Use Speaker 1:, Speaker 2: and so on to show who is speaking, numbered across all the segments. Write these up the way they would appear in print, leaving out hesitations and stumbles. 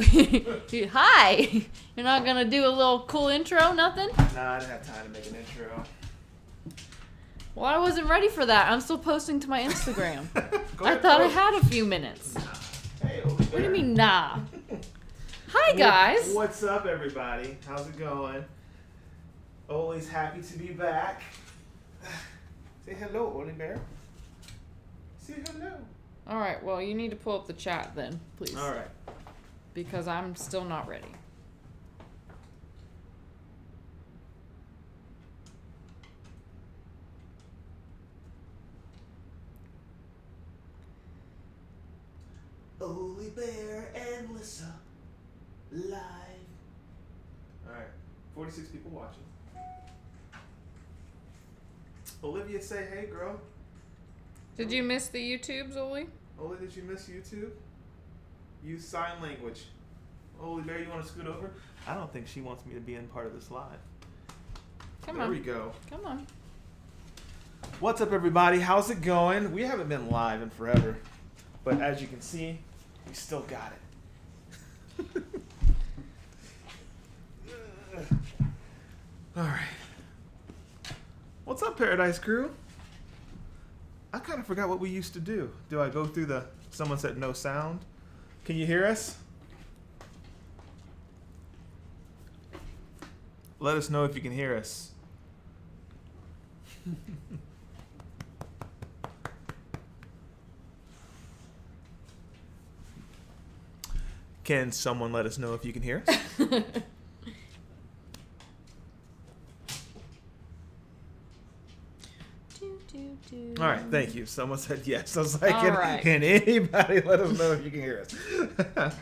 Speaker 1: Hi! You're not gonna do a little cool intro, nothing?
Speaker 2: Nah, I didn't have time to make an intro.
Speaker 1: Well, I wasn't ready for that. I'm still posting to my Instagram. I
Speaker 2: ahead,
Speaker 1: thought I
Speaker 2: post.
Speaker 1: had a few minutes.
Speaker 2: Hey,
Speaker 1: What do you mean, nah? Hi, guys!
Speaker 2: What's up, everybody? How's it going? Always happy to be back. Say hello, Oli Bear. Say hello.
Speaker 1: Alright, well, you need to pull up the chat then, please.
Speaker 2: Alright.
Speaker 1: Because I'm still not ready.
Speaker 2: Oli Bear and Alyssa live. Alright, 46 people watching. Olivia, say hey, girl.
Speaker 1: Did you miss the YouTubes, Oli?
Speaker 2: Oli, did you miss YouTube? Use sign language. Oli Bear, you want to scoot over? I don't think she wants me to be in part of this live.
Speaker 1: Come on.
Speaker 2: There we go.
Speaker 1: Come on.
Speaker 2: What's up, everybody? How's it going? We haven't been live in forever, but as you can see, we still got it. All right. What's up, Paradise Crew? I kind of forgot what we used to do. Do I go through the... Someone said no sound. Can you hear us? Let us know if you can hear us. Can someone let us know if you can hear us? All right, thank you. Someone said yes. I was like, can anybody let us know if you can hear us?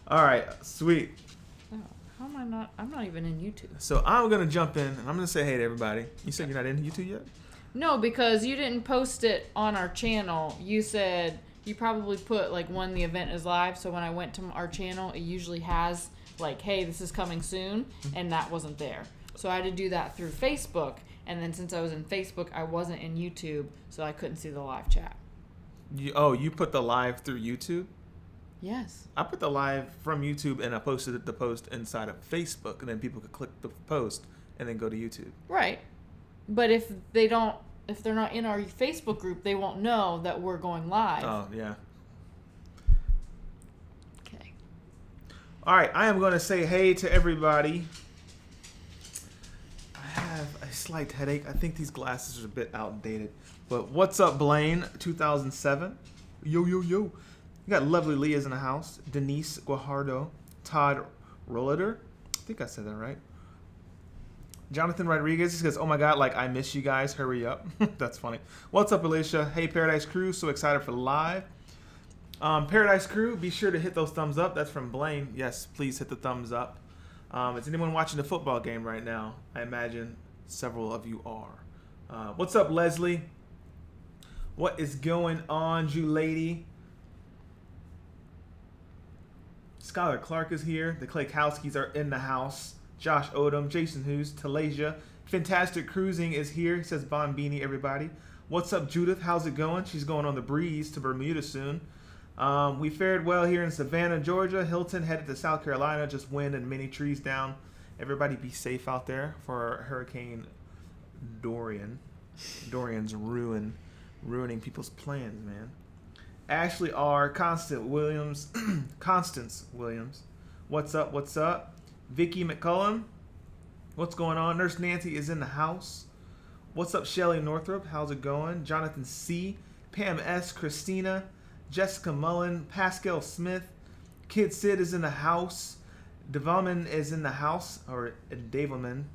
Speaker 2: All right, sweet.
Speaker 1: Oh, how am I not? I'm not even in YouTube.
Speaker 2: So I'm going to jump in, and I'm going to say hey to everybody. You said you're not in YouTube yet?
Speaker 1: No, because you didn't post it on our channel. You said you probably put, like, when the event is live. So when I went to our channel, it usually has, like, hey, this is coming soon, and that wasn't there. So I had to do that through Facebook. And then since I was in Facebook, I wasn't in YouTube, so I couldn't see the live chat.
Speaker 2: You put the live through YouTube?
Speaker 1: Yes.
Speaker 2: I put the live from YouTube, and I posted the post inside of Facebook, and then people could click the post and then go to YouTube.
Speaker 1: Right. But if they're not in our Facebook group, they won't know that we're going live.
Speaker 2: Oh, yeah.
Speaker 1: Okay.
Speaker 2: All right, I am going to say hey to everybody. I have a slight headache. I think these glasses are a bit outdated. But what's up, Blaine? 2007. Yo, yo, yo. You got lovely Leah's in the house. Denise Guajardo. Todd Rolliter. I think I said that right. Jonathan Rodriguez says, oh my God, like, I miss you guys. Hurry up. That's funny. What's up, Alicia? Hey, Paradise Crew. So excited for live. Paradise Crew, be sure to hit those thumbs up. That's from Blaine. Yes, please hit the thumbs up. Is anyone watching the football game right now? I imagine several of you are. What's up, Leslie? What is going on, you lady? Skylar Clark is here. The Claykowskis are in the house. Josh Odom, Jason Hughes, Talasia. Fantastic Cruising is here. He says Bombini, everybody. What's up, Judith? How's it going? She's going on the breeze to Bermuda soon. We fared well here in Savannah, Georgia. Hilton headed to South Carolina. Just wind and many trees down. Everybody be safe out there for Hurricane Dorian. Dorian's ruining people's plans, man. Ashley R. Constance Williams. What's up? What's up? Vicky McCullum. What's going on? Nurse Nancy is in the house. What's up, Shelly Northrup? How's it going? Jonathan C. Pam S. Christina. Jessica Mullen, Pascal Smith, Kid Sid is in the house, Devalman is in the house, or Davelman.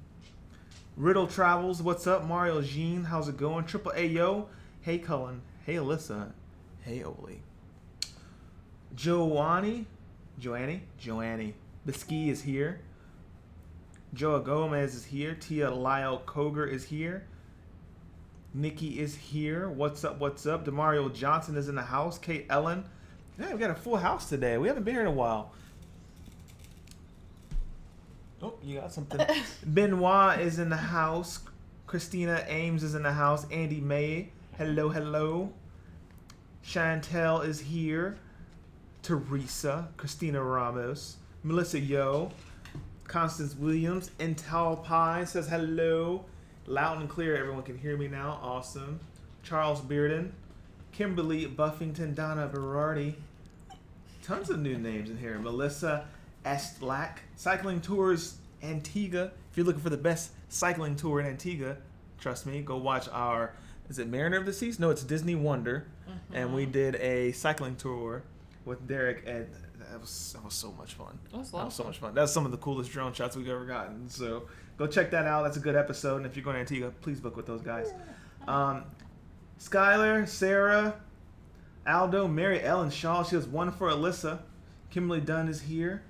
Speaker 2: Riddle Travels, what's up? Mario Jean, how's it going? Triple A Yo, hey Cullen, hey Alyssa, hey Oli. Joannie, Biski is here. Joa Gomez is here. Tia Lyle Koger is here. Nikki is here. What's up? What's up? Demario Johnson is in the house. Kate Ellen. Yeah, we got a full house today. We haven't been here in a while. Oh, you got something. Benoit is in the house. Christina Ames is in the house. Andy May. Hello, hello. Chantel is here. Teresa. Christina Ramos. Melissa Yo. Constance Williams. Intel Pie says hello. Loud and clear. Everyone can hear me now. Awesome. Charles Bearden. Kimberly Buffington. Donna Berardi. Tons of new names in here. Melissa Estlack. Cycling Tours Antigua. If you're looking for the best cycling tour in Antigua, trust me, go watch our, is it Mariner of the Seas? No, it's Disney Wonder. Mm-hmm. And we did a cycling tour with Derek, and that was so much fun. That was so much fun. That's some of the coolest drone shots we've ever gotten. So go check that out. That's a good episode. And if you're going to Antigua, please book with those guys. Skylar, Sarah, Aldo, Mary Ellen Shaw. She has one for Alyssa. Kimberly Dunn is here.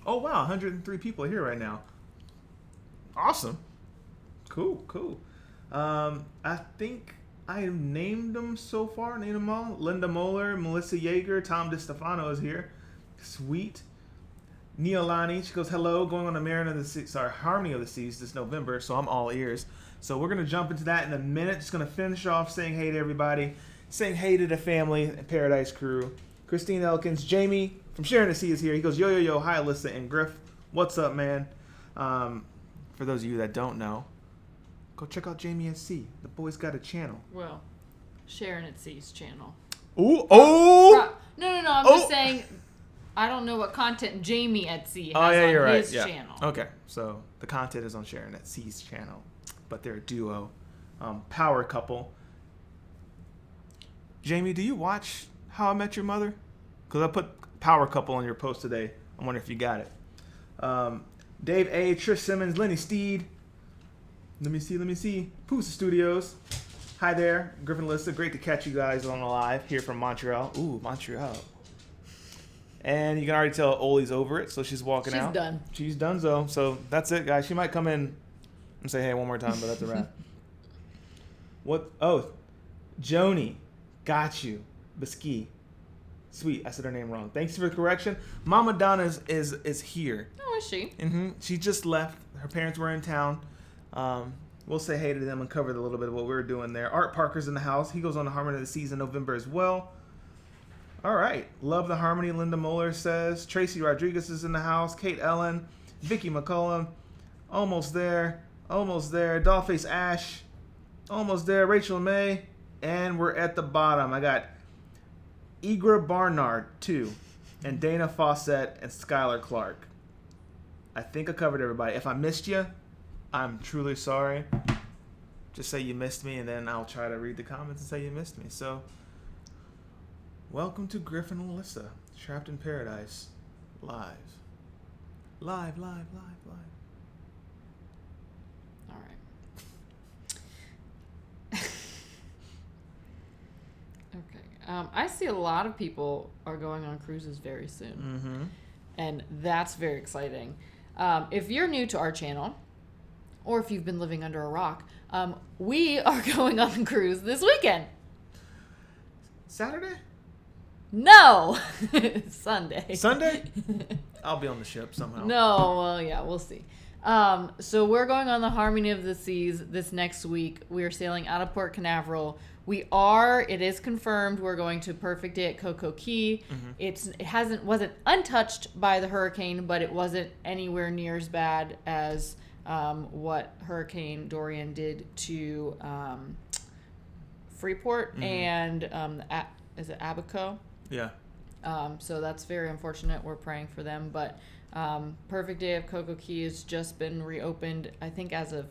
Speaker 2: Oh, wow. 103 people are here right now. Awesome. Cool. I think I have named them so far. Named them all. Linda Moeller, Melissa Yeager, Tom DiStefano is here. Sweet. Neolani, she goes, hello. Going on the Harmony of the Seas this November, so I'm all ears. So we're going to jump into that in a minute. Just going to finish off saying hey to everybody. Saying hey to the family and Paradise crew. Christine Elkins. Jamie from Sharing the Sea is here. He goes, yo. Hi, Alyssa and Griff. What's up, man? For those of you that don't know, go check out Jamie at Sea. The boy's got a channel.
Speaker 1: Well, Sharing at Sea's channel.
Speaker 2: Ooh, oh!
Speaker 1: No. I'm just saying, I don't know what content Jamie at Sea has on his channel.
Speaker 2: Okay, so the content is on Sharing at Sea's channel, but they're a duo, power couple. Jamie, do you watch How I Met Your Mother? Because I put power couple on your post today. I wonder if you got it. Dave A, Trish Simmons, Lenny Steed. Let me see. Poosa Studios. Hi there, Griffin Alyssa. Great to catch you guys on the live here from Montreal. Ooh, Montreal. And you can already tell Oli's over it, so she's walking out. She's done. So that's it, guys. She might come in and say hey one more time, but that's a wrap. What? Oh, Joni. Got you. Bisky. Sweet. I said her name wrong. Thanks for the correction. Mama Donna is here.
Speaker 1: Oh, is she?
Speaker 2: Mm-hmm. She just left. Her parents were in town. We'll say hey to them and cover a little bit of what we're doing there. Art Parker's in the house. He goes on the Harmony of the Seas in November as well. All right. Love the Harmony, Linda Moeller says. Tracy Rodriguez is in the house. Kate Ellen. Vicky McCullum. Almost there. Dollface Ash. Almost there. Rachel May. And we're at the bottom. I got Igra Barnard, 2. And Dana Fawcett and Skylar Clark. I think I covered everybody. If I missed you, I'm truly sorry. Just say you missed me, and then I'll try to read the comments and say you missed me. So, welcome to Griff and Alyssa, Trapped in Paradise, live. Live.
Speaker 1: All right. Okay. I see a lot of people are going on cruises very soon.
Speaker 2: Mm-hmm.
Speaker 1: And that's very exciting. If you're new to our channel, or if you've been living under a rock, we are going on a cruise this weekend.
Speaker 2: Saturday?
Speaker 1: No! Sunday.
Speaker 2: Sunday? I'll be on the ship somehow.
Speaker 1: No, well, yeah, we'll see. So we're going on the Harmony of the Seas this next week. We are sailing out of Port Canaveral. It is confirmed, we're going to Perfect Day at Coco Key. Mm-hmm. It wasn't untouched by the hurricane, but it wasn't anywhere near as bad as what Hurricane Dorian did to Freeport. Mm-hmm. And is it Abaco?
Speaker 2: Yeah.
Speaker 1: So that's very unfortunate. We're praying for them, but Perfect Day of Coco Key has just been reopened, I think it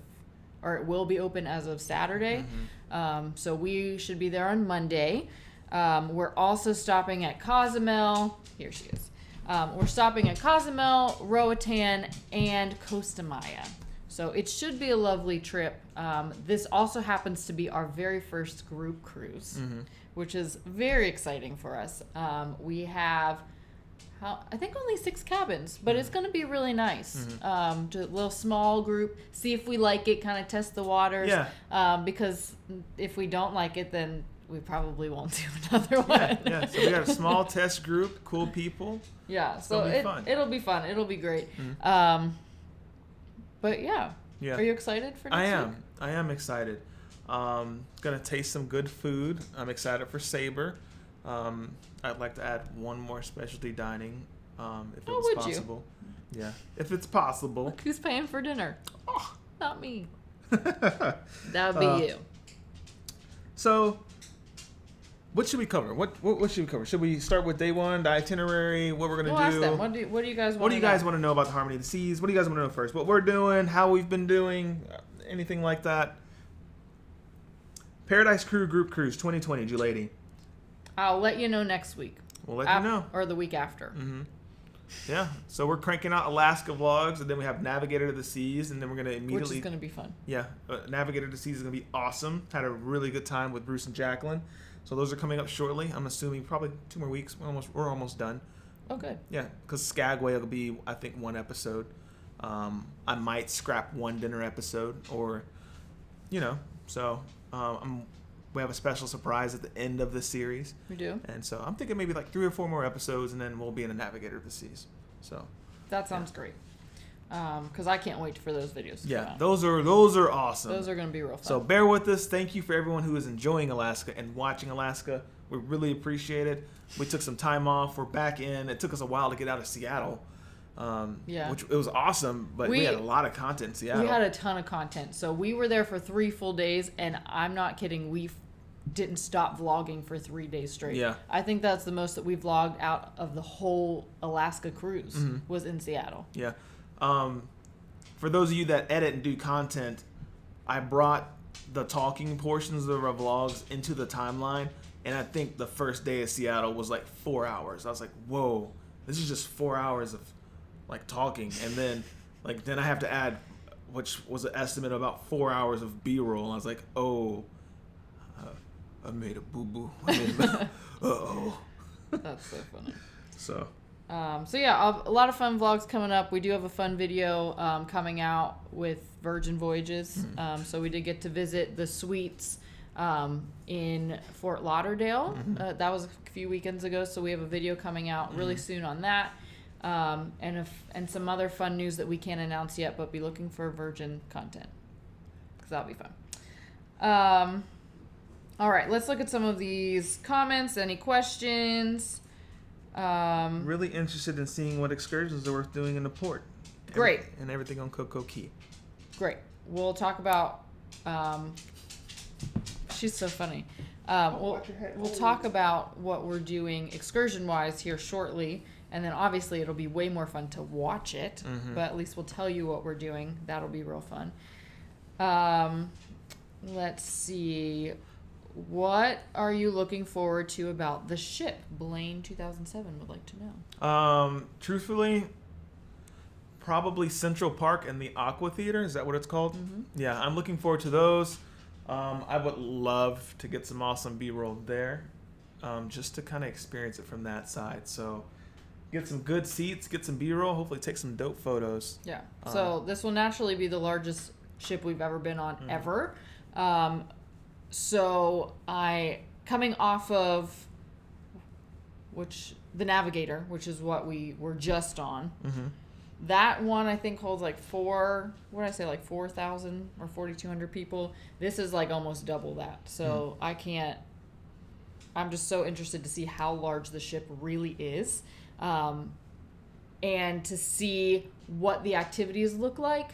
Speaker 1: will be open as of Saturday. Mm-hmm. So we should be there on Monday. We're also stopping at Cozumel. Here she is. We're stopping at Cozumel, Roatan, and Costa Maya. So it should be a lovely trip. This also happens to be our very first group cruise, mm-hmm. which is very exciting for us. We have, I think, only 6 cabins, but it's going to be really nice. Mm-hmm. Just a little small group, see if we like it, kind of test the waters. Yeah. Because if we don't like it, then we probably won't do another one.
Speaker 2: Yeah. So we got a small test group, cool people.
Speaker 1: Yeah. So it'll be fun. It'll be great. Mm-hmm. But yeah. Are you excited for next week?
Speaker 2: I am excited. Gonna taste some good food. I'm excited for Sabre. I'd like to add one more specialty dining if it was possible. Yeah, if it's possible.
Speaker 1: Look who's paying for dinner.
Speaker 2: Oh.
Speaker 1: Not me. That would be you.
Speaker 2: So, what should we cover? What should we cover? Should we start with day one, the itinerary, what we're going to do?
Speaker 1: Ask them. What do you guys want to know?
Speaker 2: What do you guys want to know about the Harmony of the Seas? What do you guys want to know first? What we're doing, how we've been doing, anything like that? Paradise Crew Group Cruise 2020, Julady.
Speaker 1: I'll let you know next week.
Speaker 2: We'll let you know.
Speaker 1: Or the week after.
Speaker 2: Mm-hmm. Yeah, so we're cranking out Alaska vlogs, and then we have Navigator to the Seas, and then we're going to immediately...
Speaker 1: Which is going to be fun.
Speaker 2: Yeah, Navigator to the Seas is going to be awesome. Had a really good time with Bruce and Jacqueline. So those are coming up shortly. I'm assuming probably 2 more weeks. We're almost done.
Speaker 1: Oh, good.
Speaker 2: Yeah, because Skagway will be, I think, 1 episode. I might scrap 1 dinner episode, or, so we have a special surprise at the end of the series.
Speaker 1: We do.
Speaker 2: And so I'm thinking maybe like 3 or 4 more episodes, and then we'll be in a Navigator of the Seas. So
Speaker 1: that sounds great. Because I can't wait for those videos to come out.
Speaker 2: those are awesome.
Speaker 1: Those are going to be real fun.
Speaker 2: So bear with us. Thank you for everyone who is enjoying Alaska and watching Alaska. We really appreciate it. We took some time off. We're back in. It took us a while to get out of Seattle. Which it was awesome, but we had a lot of content in Seattle.
Speaker 1: We had a ton of content. So we were there for 3 full days, and I'm not kidding. We didn't stop vlogging for 3 days straight.
Speaker 2: Yeah.
Speaker 1: I think that's the most that we vlogged out of the whole Alaska cruise was in Seattle.
Speaker 2: Yeah. For those of you that edit and do content, I brought the talking portions of our vlogs into the timeline, and I think the first day of Seattle was like 4 hours. I was like, whoa, this is just 4 hours of like talking, and then then I have to add, which was an estimate of about 4 hours of B-roll. I was like, oh, I made a boo-boo. Uh-oh.
Speaker 1: That's so funny.
Speaker 2: So
Speaker 1: yeah, a lot of fun vlogs coming up. We do have a fun video coming out with Virgin Voyages. So we did get to visit the suites in Fort Lauderdale. That was a few weekends ago. So we have a video coming out really soon on that. And some other fun news that we can't announce yet, but be looking for Virgin content, because that'll be fun. All right, let's look at some of these comments. Any questions?
Speaker 2: Really interested in seeing what excursions are worth doing in the port.
Speaker 1: Great.
Speaker 2: And everything on Coco Key.
Speaker 1: Great. We'll talk about... she's so funny. We'll talk about what we're doing excursion-wise here shortly. And then obviously it'll be way more fun to watch it. But at least we'll tell you what we're doing. That'll be real fun. Let's see. What are you looking forward to about the ship? Blaine 2007 would like to know.
Speaker 2: Truthfully, probably Central Park and the Aqua Theater. Is that what it's called? Yeah, I'm looking forward to those. I would love to get some awesome B-roll there, just to kind of experience it from that side. So get some good seats, get some B-roll, hopefully take some dope photos.
Speaker 1: Yeah. So this will naturally be the largest ship we've ever been on ever. So coming off of the Navigator, which is what we were just on, that one I think holds like 4,000 or 4,200 people. This is like almost double that. So I'm just so interested to see how large the ship really is, and to see what the activities look like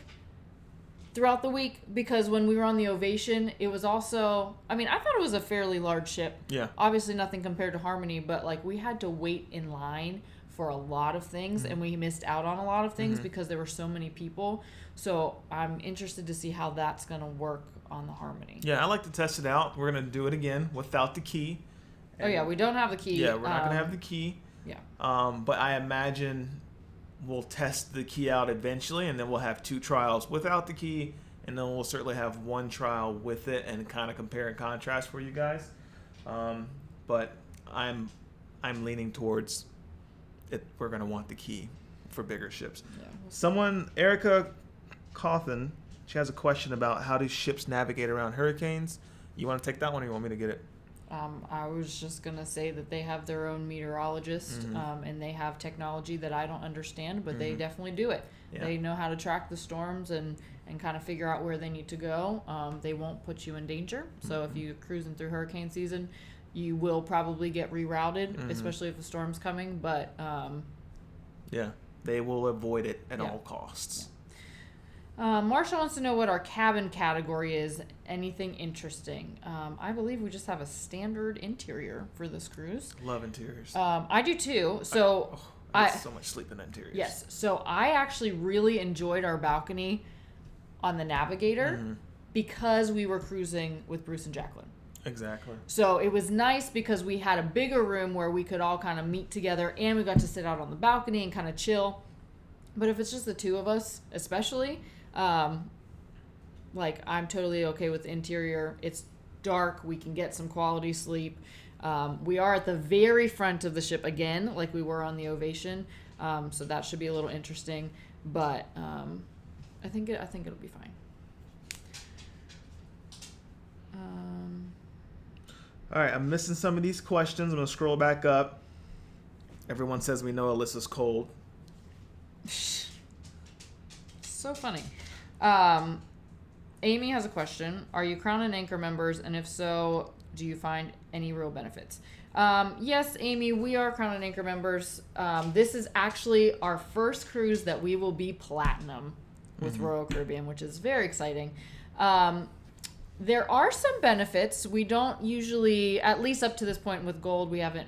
Speaker 1: throughout the week, because when we were on the Ovation, it was also, I thought it was a fairly large ship.
Speaker 2: Yeah.
Speaker 1: Obviously nothing compared to Harmony, but like we had to wait in line for a lot of things, and we missed out on a lot of things because there were so many people. So I'm interested to see how that's going to work on the Harmony.
Speaker 2: Yeah, I like to test it out. We're going to do it again without the key.
Speaker 1: We don't have the key.
Speaker 2: Yeah, we're not going to have the key.
Speaker 1: Yeah.
Speaker 2: But I imagine we'll test the key out eventually, and then we'll have 2 trials without the key, and then we'll certainly have 1 trial with it and kind of compare and contrast for you guys. But I'm leaning towards it. We're going to want the key for bigger ships. Yeah. Erica Cawthon, she has a question about how do ships navigate around hurricanes. You want to take that one, or you want me to get it?
Speaker 1: I was just going to say that they have their own meteorologist, and they have technology that I don't understand, but they definitely do it. Yeah. They know how to track the storms and kind of figure out where they need to go. They won't put you in danger. So if you're cruising through hurricane season, you will probably get rerouted, especially if the storm's coming. But
Speaker 2: Yeah. They will avoid it at all costs.
Speaker 1: Marsha wants to know what our cabin category is. Anything interesting? I believe we just have a standard interior for this cruise.
Speaker 2: Love interiors.
Speaker 1: I do too. So
Speaker 2: I get so much sleep in interiors.
Speaker 1: Yes. So I actually really enjoyed our balcony on the Navigator because we were cruising with Bruce and Jacqueline.
Speaker 2: Exactly.
Speaker 1: So it was nice because we had a bigger room where we could all kind of meet together, and we got to sit out on the balcony and kind of chill. But if it's just the two of us, especially, like, I'm totally okay with the interior. It's dark. We can get some quality sleep. We are at the very front of the ship again, like we were on the Ovation. So that should be a little interesting. But I think it'll be fine.
Speaker 2: All right, I'm missing some of these questions. I'm going to scroll back up. Everyone says we know Alyssa's cold.
Speaker 1: So funny. Amy has a question. Are you Crown and Anchor members? And if so, do you find any real benefits? Yes, Amy, we are Crown and Anchor members. This is actually our first cruise that we will be platinum with Royal Caribbean, which is very exciting. There are some benefits. We don't usually, at least up to this point with Gold, we haven't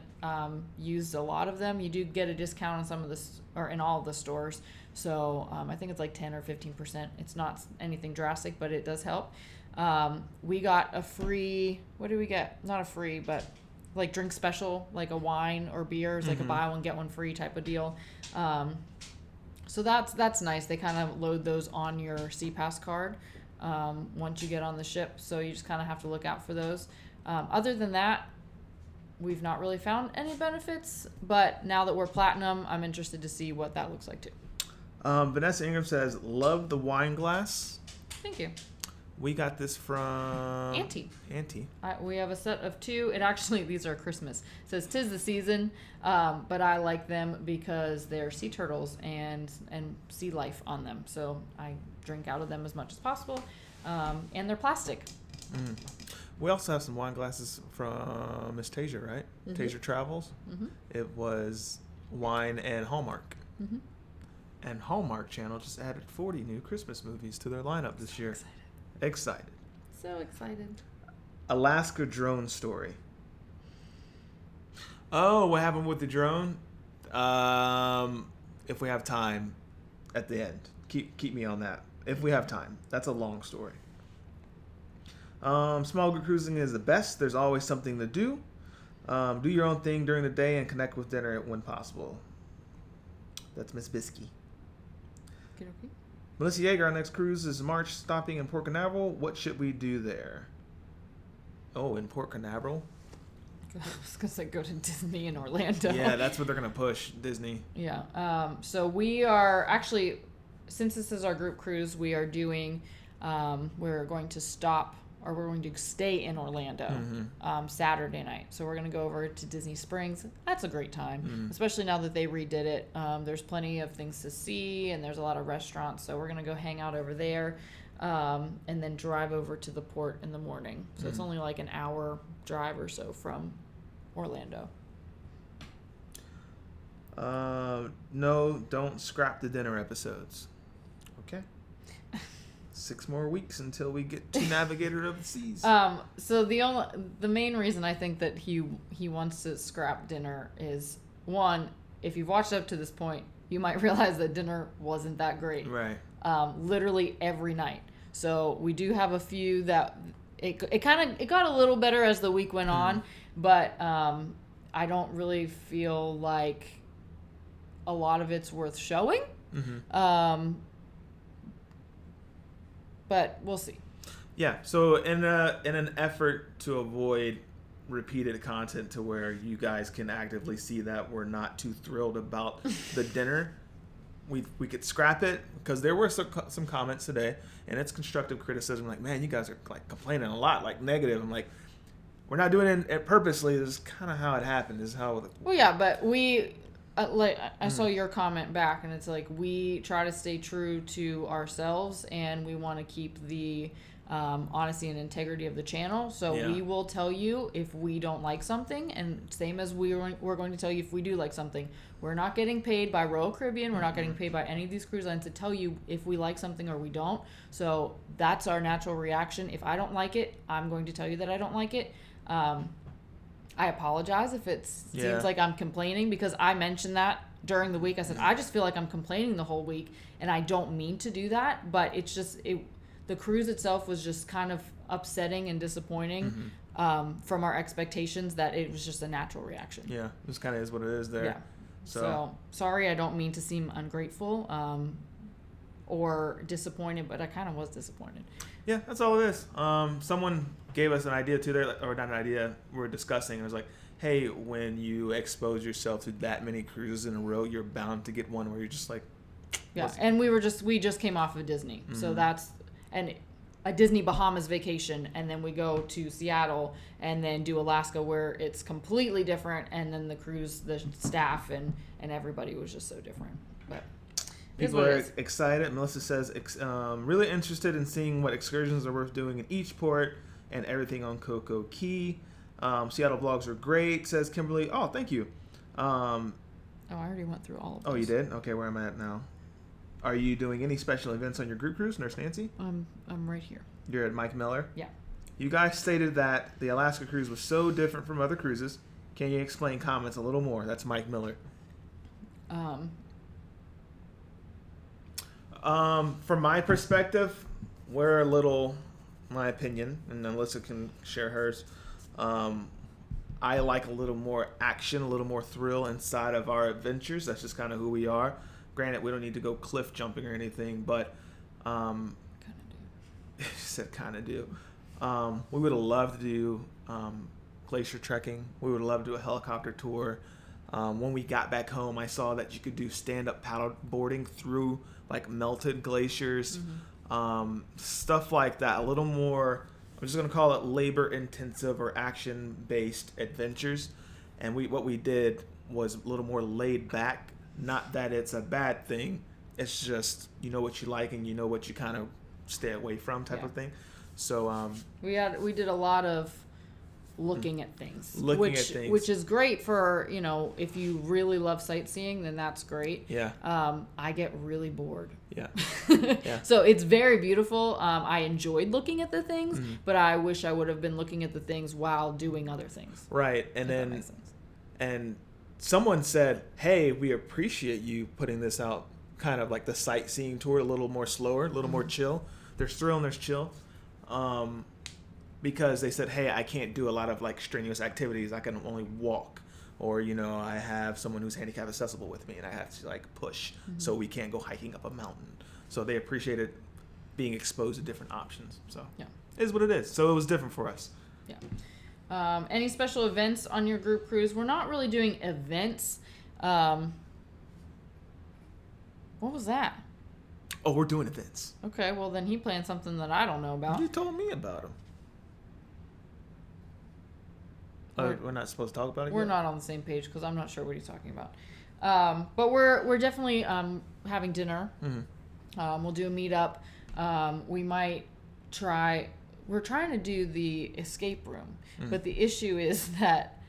Speaker 1: used a lot of them. You do get a discount on some of this, or in all of the stores. So I think it's like 10 or 15%. It's not anything drastic, but it does help. We got a free, what did we get? Not a free, but like drink special, like a wine or beers, like a buy one, get one free type of deal. So that's nice. They kind of load those on your SeaPass card once you get on the ship. So you just kind of have to look out for those. Other than that, we've not really found any benefits, but now that we're platinum, I'm interested to see what that looks like too.
Speaker 2: Vanessa Ingram says, love the wine glass.
Speaker 1: Thank you.
Speaker 2: We got this from
Speaker 1: Auntie. We have a set of 2. It actually, these are Christmas. It says 'tis the season, but I like them because they're sea turtles and sea life on them. So I drink out of them as much as possible. And they're plastic.
Speaker 2: We also have some wine glasses from Miss Tasia, right? Tasia Travels. It was wine and Hallmark. And Hallmark Channel just added 40 new Christmas movies to their lineup this year. Excited.
Speaker 1: So excited.
Speaker 2: Alaska drone story. Oh, what happened with the drone? If we have time at the end. Keep me on that. If we have time. That's a long story. Small group cruising is the best. There's always something to do. Do your own thing during the day and connect with dinner when possible. That's Miss Bisky.
Speaker 1: Okay.
Speaker 2: Melissa Yeager, our next cruise is March, stopping in Port Canaveral. What should we do there? Oh, in Port Canaveral?
Speaker 1: I was going to say go to Disney in Orlando.
Speaker 2: Yeah, that's what they're going to push, Disney.
Speaker 1: Yeah. So we are actually, since this is our group cruise, we are doing, we're going to stop, or we're going to stay in Orlando Saturday night. So we're going to go over to Disney Springs. That's a great time, especially now that they redid it. There's plenty of things to see, and there's a lot of restaurants. So we're going to go hang out over there and then drive over to the port in the morning. So it's only like an hour drive or so from Orlando.
Speaker 2: No, don't scrap the dinner episodes. Okay. 6 more weeks until we get to Navigator of the Seas.
Speaker 1: So the main reason I think that he wants to scrap dinner is, one, if you've watched up to this point, you might realize that dinner wasn't that great.
Speaker 2: Right.
Speaker 1: Literally every night. So we do have a few that it got a little better as the week went on, but I don't really feel like a lot of it's worth showing. But we'll see.
Speaker 2: Yeah. So in an effort to avoid repeated content to where you guys can actively see that we're not too thrilled about the dinner, we could scrap it, because there were some comments today, and it's constructive criticism. Like, man, you guys are like complaining a lot, like negative. I'm like, we're not doing it purposely. This is kind of how it happened. This is how.
Speaker 1: Well, yeah, but we. I saw your comment back, and it's like we try to stay true to ourselves, and we want to keep the honesty and integrity of the channel. So
Speaker 2: Yeah.
Speaker 1: we will tell you if we don't like something, and same as we're going to tell you if we do like something. We're not getting paid by Royal Caribbean. We're not getting paid by any of these cruise lines to tell you if we like something or we don't. So that's our natural reaction. If I don't like it, I'm going to tell you that I don't like it. I apologize if it seems like I'm complaining, because I mentioned that during the week. I said, I just feel like I'm complaining the whole week, and I don't mean to do that, but it's just, the cruise itself was just kind of upsetting and disappointing from our expectations, that it was just a natural reaction.
Speaker 2: Yeah, this kind of is what it is there.
Speaker 1: Yeah. So sorry, I don't mean to seem ungrateful or disappointed, but I kind of was disappointed.
Speaker 2: Yeah, that's all it is. Someone gave us an idea too there, or not an idea, we were discussing. It was like, hey, when you expose yourself to that many cruises in a row, you're bound to get one where you're just like...
Speaker 1: Yeah, and we just came off of Disney. So that's... and a Disney Bahamas vacation, and then we go to Seattle and then do Alaska, where it's completely different, and then the cruise, the staff and everybody was just so different. But
Speaker 2: people are excited. Melissa says really interested in seeing what excursions are worth doing in each port and everything on Coco Key. Seattle vlogs are great, says Kimberly. Oh, thank you.
Speaker 1: I already went through all of those.
Speaker 2: Oh, you did? Okay, where am I at now? Are you doing any special events on your group cruise, Nurse Nancy?
Speaker 1: I'm right here.
Speaker 2: You're at Mike Miller?
Speaker 1: Yeah.
Speaker 2: You guys stated that the Alaska cruise was so different from other cruises. Can you explain comments a little more? That's Mike Miller. From my perspective, we're a little, my opinion, and Alyssa can share hers. I like a little more action, a little more thrill inside of our adventures. That's just kind of who we are. Granted, we don't need to go cliff jumping or anything, but
Speaker 1: Kind of do.
Speaker 2: she said kind of do. We would have loved to do glacier trekking. We would have loved to do a helicopter tour. When we got back home, I saw that you could do stand-up paddle boarding through like melted glaciers, stuff like that. A little more, I'm just going to call it labor-intensive or action-based adventures. And what we did was a little more laid back. Not that it's a bad thing. It's just, you know what you like and you know what you kind of stay away from type of thing. So
Speaker 1: we did a lot of looking at things, which is great for, if you really love sightseeing, then that's great.
Speaker 2: Yeah.
Speaker 1: I get really bored.
Speaker 2: Yeah.
Speaker 1: Yeah. So it's very beautiful. I enjoyed looking at the things, but I wish I would have been looking at the things while doing other things.
Speaker 2: Right. And someone said, hey, we appreciate you putting this out, kind of like the sightseeing tour, a little more slower, a little more chill. There's thrill and there's chill. Because they said, hey, I can't do a lot of like strenuous activities. I can only walk. Or, I have someone who's handicap accessible with me and I have to like push. So we can't go hiking up a mountain. So they appreciated being exposed to different options. So
Speaker 1: yeah,
Speaker 2: it is what it is. So it was different for us.
Speaker 1: Yeah. Any special events on your group cruise? We're not really doing events. What was that?
Speaker 2: Oh, we're doing events.
Speaker 1: Okay, well then he planned something that I don't know about.
Speaker 2: You told me about him. We're not supposed to talk about it
Speaker 1: We're
Speaker 2: yet?
Speaker 1: not on the same page because I'm not sure what he's talking about. But we're definitely having dinner. We'll do a meetup. We might try... We're trying to do the escape room, but the issue is that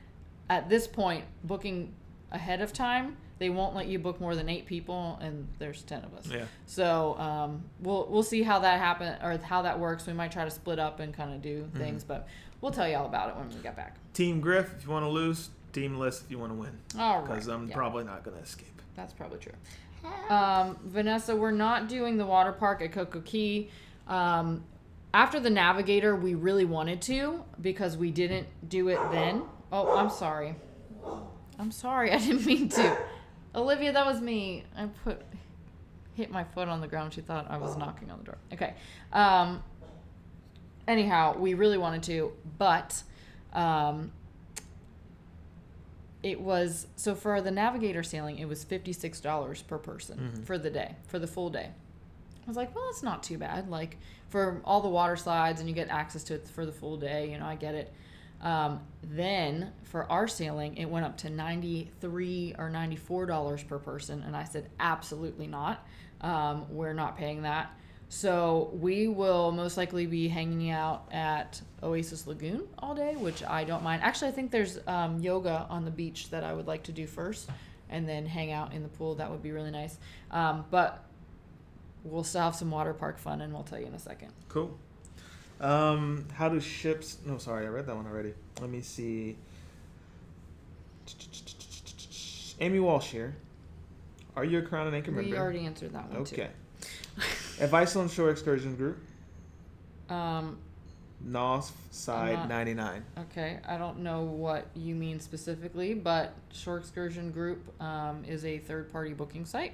Speaker 1: at this point, booking ahead of time, they won't let you book more than 8 people, and there's 10 of us.
Speaker 2: Yeah.
Speaker 1: So we'll see how that happens or how that works. We might try to split up and kind of do things, but we'll tell you all about it when we get back.
Speaker 2: Team Griff, if you want to lose. Team Alyssa, if you want to win.
Speaker 1: All right.
Speaker 2: Because I'm probably not going to escape.
Speaker 1: That's probably true. Vanessa, we're not doing the water park at Coco Key. After the Navigator, we really wanted to because we didn't do it then. Oh, I'm sorry. I didn't mean to. Olivia, that was me. I hit my foot on the ground. She thought I was knocking on the door. Okay. Anyhow, we really wanted to, but it was, so for the Navigator sailing, it was $56 per person for the day, for the full day. I was like, well, it's not too bad. Like, for all the water slides and you get access to it for the full day, I get it. Then for our sailing, it went up to $93 or $94 per person. And I said, absolutely not. We're not paying that. So we will most likely be hanging out at Oasis Lagoon all day, which I don't mind. Actually, I think there's yoga on the beach that I would like to do first, and then hang out in the pool. That would be really nice. But we'll still have some water park fun, and we'll tell you in a second.
Speaker 2: Cool. How do ships... No, sorry, I read that one already. Let me see. Amy Walsh here. Are you a Crown and Anchor member?
Speaker 1: We already answered that one, too.
Speaker 2: Okay. Advice on Shore Excursion Group? NOS side 99.
Speaker 1: Okay, I don't know what you mean specifically, but Shore Excursion Group is a third-party booking site.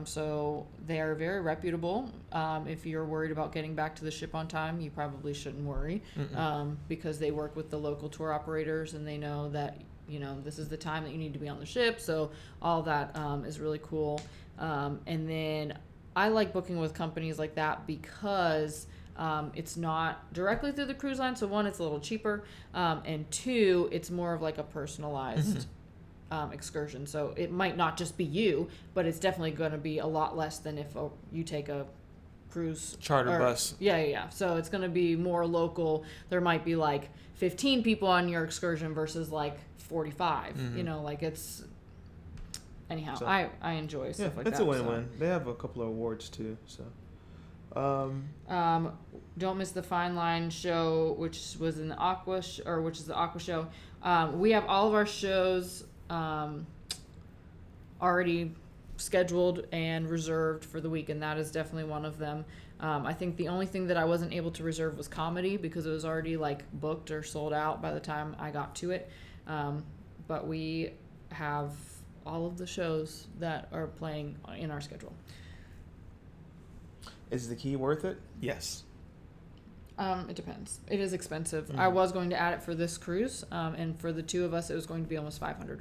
Speaker 1: So they are very reputable. If you're worried about getting back to the ship on time, you probably shouldn't worry, because they work with the local tour operators, and they know that, you know, this is the time that you need to be on the ship. So all that is really cool. And then I like booking with companies like that because it's not directly through the cruise line. So one, it's a little cheaper. And two, it's more of like a personalized excursion. So it might not just be you, but it's definitely going to be a lot less than if you take a cruise
Speaker 2: charter bus.
Speaker 1: Yeah. So it's going to be more local. There might be like 15 people on your excursion versus like 45. You know, like it's... Anyhow, so, I enjoy stuff like that.
Speaker 2: It's a win-win. So. They have a couple of awards too. So,
Speaker 1: don't miss the Fine Line show, which was in the Aqua, which is the Aqua show. We have all of our shows already scheduled and reserved for the week, and that is definitely one of them. I think the only thing that I wasn't able to reserve was comedy because it was already like booked or sold out by the time I got to it. But we have all of the shows that are playing in our schedule.
Speaker 2: Is the key worth it? Yes.
Speaker 1: It depends. It is expensive. I was going to add it for this cruise, and for the two of us, it was going to be almost $500.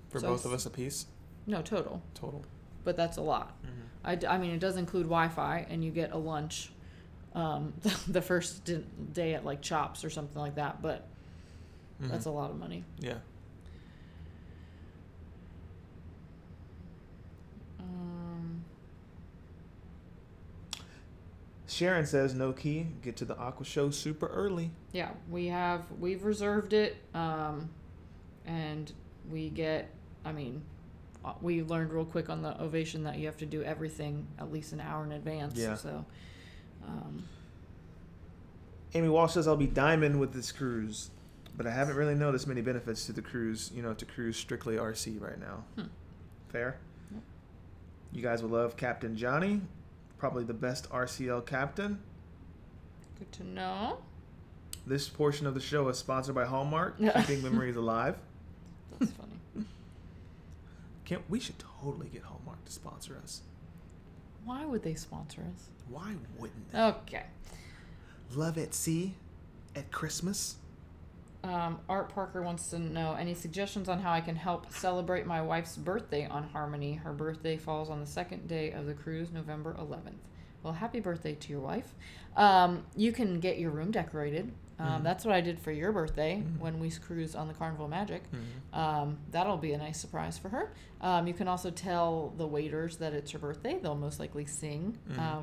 Speaker 2: For both of us a piece?
Speaker 1: No, total.
Speaker 2: Total.
Speaker 1: But that's a lot. I mean, it does include Wi-Fi, and you get a lunch the first day at like Chops or something like that, but that's a lot of money.
Speaker 2: Yeah. Sharon says, no key, get to the Aqua show super early.
Speaker 1: Yeah, we've reserved it, and we get, we learned real quick on the Ovation that you have to do everything at least an hour in advance.
Speaker 2: Yeah.
Speaker 1: So,
Speaker 2: Amy Walsh says, I'll be diamond with this cruise, but I haven't really noticed many benefits to the cruise, to cruise strictly RC right now. Fair? Yep. You guys will love Captain Johnny. Probably the best RCL captain.
Speaker 1: Good to know.
Speaker 2: This portion of the show is sponsored by Hallmark, keeping memories alive.
Speaker 1: That's funny.
Speaker 2: We should totally get Hallmark to sponsor us.
Speaker 1: Why would they sponsor us?
Speaker 2: Why wouldn't they?
Speaker 1: Okay.
Speaker 2: Love at Sea at Christmas.
Speaker 1: Art Parker wants to know any suggestions on how I can help celebrate my wife's birthday on Harmony. Her birthday falls on the second day of the cruise, November 11th. Well, happy birthday to your wife. You can get your room decorated. That's what I did for your birthday when we cruised on the Carnival Magic. That'll be a nice surprise for her. You can also tell the waiters that it's her birthday. They'll most likely sing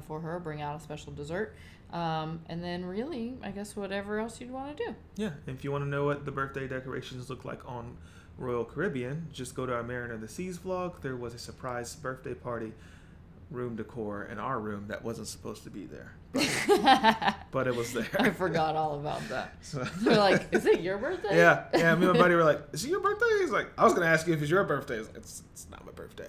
Speaker 1: for her, bring out a special dessert. And then really, I guess whatever else you'd want to do.
Speaker 2: Yeah, if you want to know what the birthday decorations look like on Royal Caribbean, just go to our Mariner of the Seas vlog. There was a surprise birthday party room decor in our room that wasn't supposed to be there. But it was there.
Speaker 1: I forgot all about that. So, they're like, is it your birthday?
Speaker 2: Yeah. Me and my buddy were like, is it your birthday? He's like, I was going to ask you if it's your birthday. Like, it's not my birthday.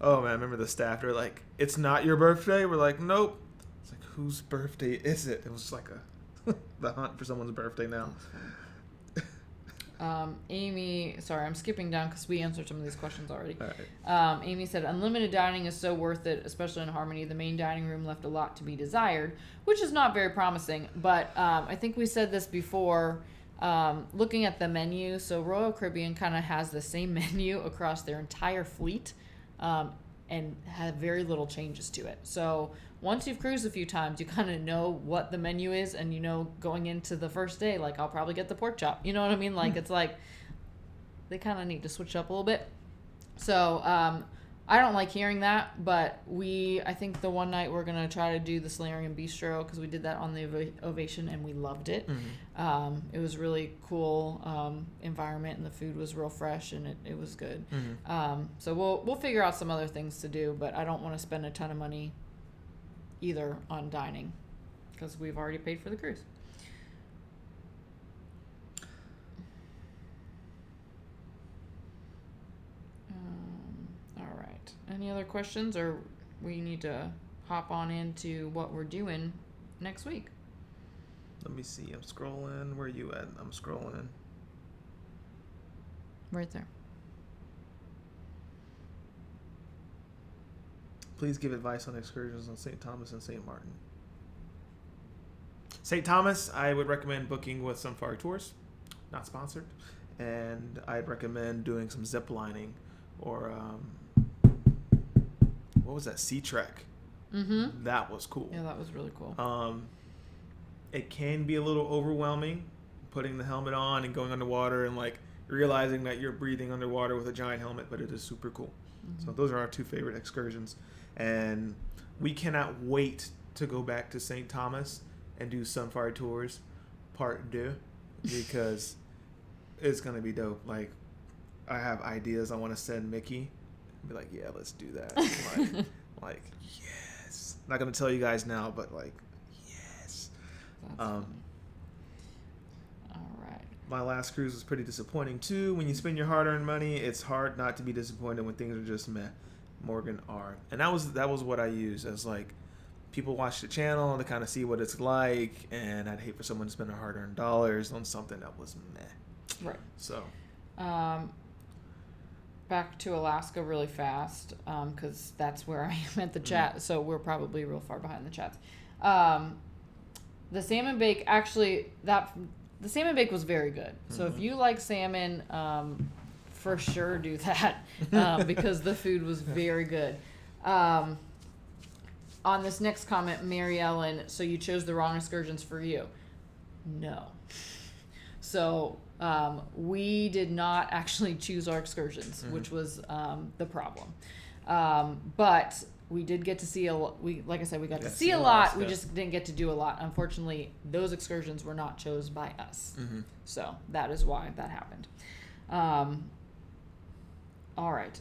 Speaker 2: Oh, man, I remember the staff. They were like, it's not your birthday? We're like, nope. It's like, whose birthday is it? It was like the hunt for someone's birthday now.
Speaker 1: Amy, sorry, I'm skipping down because we answered some of these questions already.
Speaker 2: All right.
Speaker 1: Amy said, unlimited dining is so worth it, especially in Harmony. The main dining room left a lot to be desired, which is not very promising. But I think we said this before, looking at the menu. So Royal Caribbean kind of has the same menu across their entire fleet. And have very little changes to it. So once you've cruised a few times, you kind of know what the menu is, and going into the first day, like, I'll probably get the pork chop. You know what I mean? Like, it's like they kind of need to switch up a little bit. So I don't like hearing that, but I think the one night we're going to try to do the Solarium Bistro because we did that on the Ovation and we loved it.
Speaker 2: Mm-hmm.
Speaker 1: It was really cool environment and the food was real fresh and it was good.
Speaker 2: Mm-hmm.
Speaker 1: So we'll figure out some other things to do, but I don't want to spend a ton of money either on dining because we've already paid for the cruise. All right. Any other questions, or we need to hop on into what we're doing next week?
Speaker 2: Let me see. I'm scrolling. Where are you at? I'm scrolling.
Speaker 1: Right there.
Speaker 2: Please give advice on excursions on St. Thomas and St. Martin. St. Thomas, I would recommend booking with Sunfire Tours, not sponsored, and I'd recommend doing some zip lining or what was that? Sea Trek.
Speaker 1: Mm-hmm.
Speaker 2: That was cool.
Speaker 1: Yeah, that was really cool.
Speaker 2: It can be a little overwhelming putting the helmet on and going underwater and like realizing that you're breathing underwater with a giant helmet, but it is super cool. Mm-hmm. So those are our two favorite excursions, and we cannot wait to go back to St. Thomas and do Sunfire Tours Part 2 because it's gonna be dope. Like, I have ideas I want to send Mickey and be like, yeah, let's do that. like yes. Not gonna tell you guys now, but like yes.
Speaker 1: All right.
Speaker 2: My last cruise was pretty disappointing too. When you spend your hard-earned money, it's hard not to be disappointed when things are just meh. Morgan R. And that was what I used as like people watch the channel to kind of see what it's like, and I'd hate for someone to spend their hard-earned dollars on something that was meh.
Speaker 1: Right.
Speaker 2: So.
Speaker 1: Back to Alaska really fast because that's where I am at the chat. So we're probably real far behind the chats. The salmon bake the salmon bake was very good. So if you like salmon, for sure do that because the food was very good. On this next comment, Mary Ellen, so you chose the wrong excursions for you. No. So we did not actually choose our excursions, which was the problem. But we did get to see like I said, we got to see a lot. We just didn't get to do a lot. Unfortunately, those excursions were not chosen by us. So that is why that happened. All right.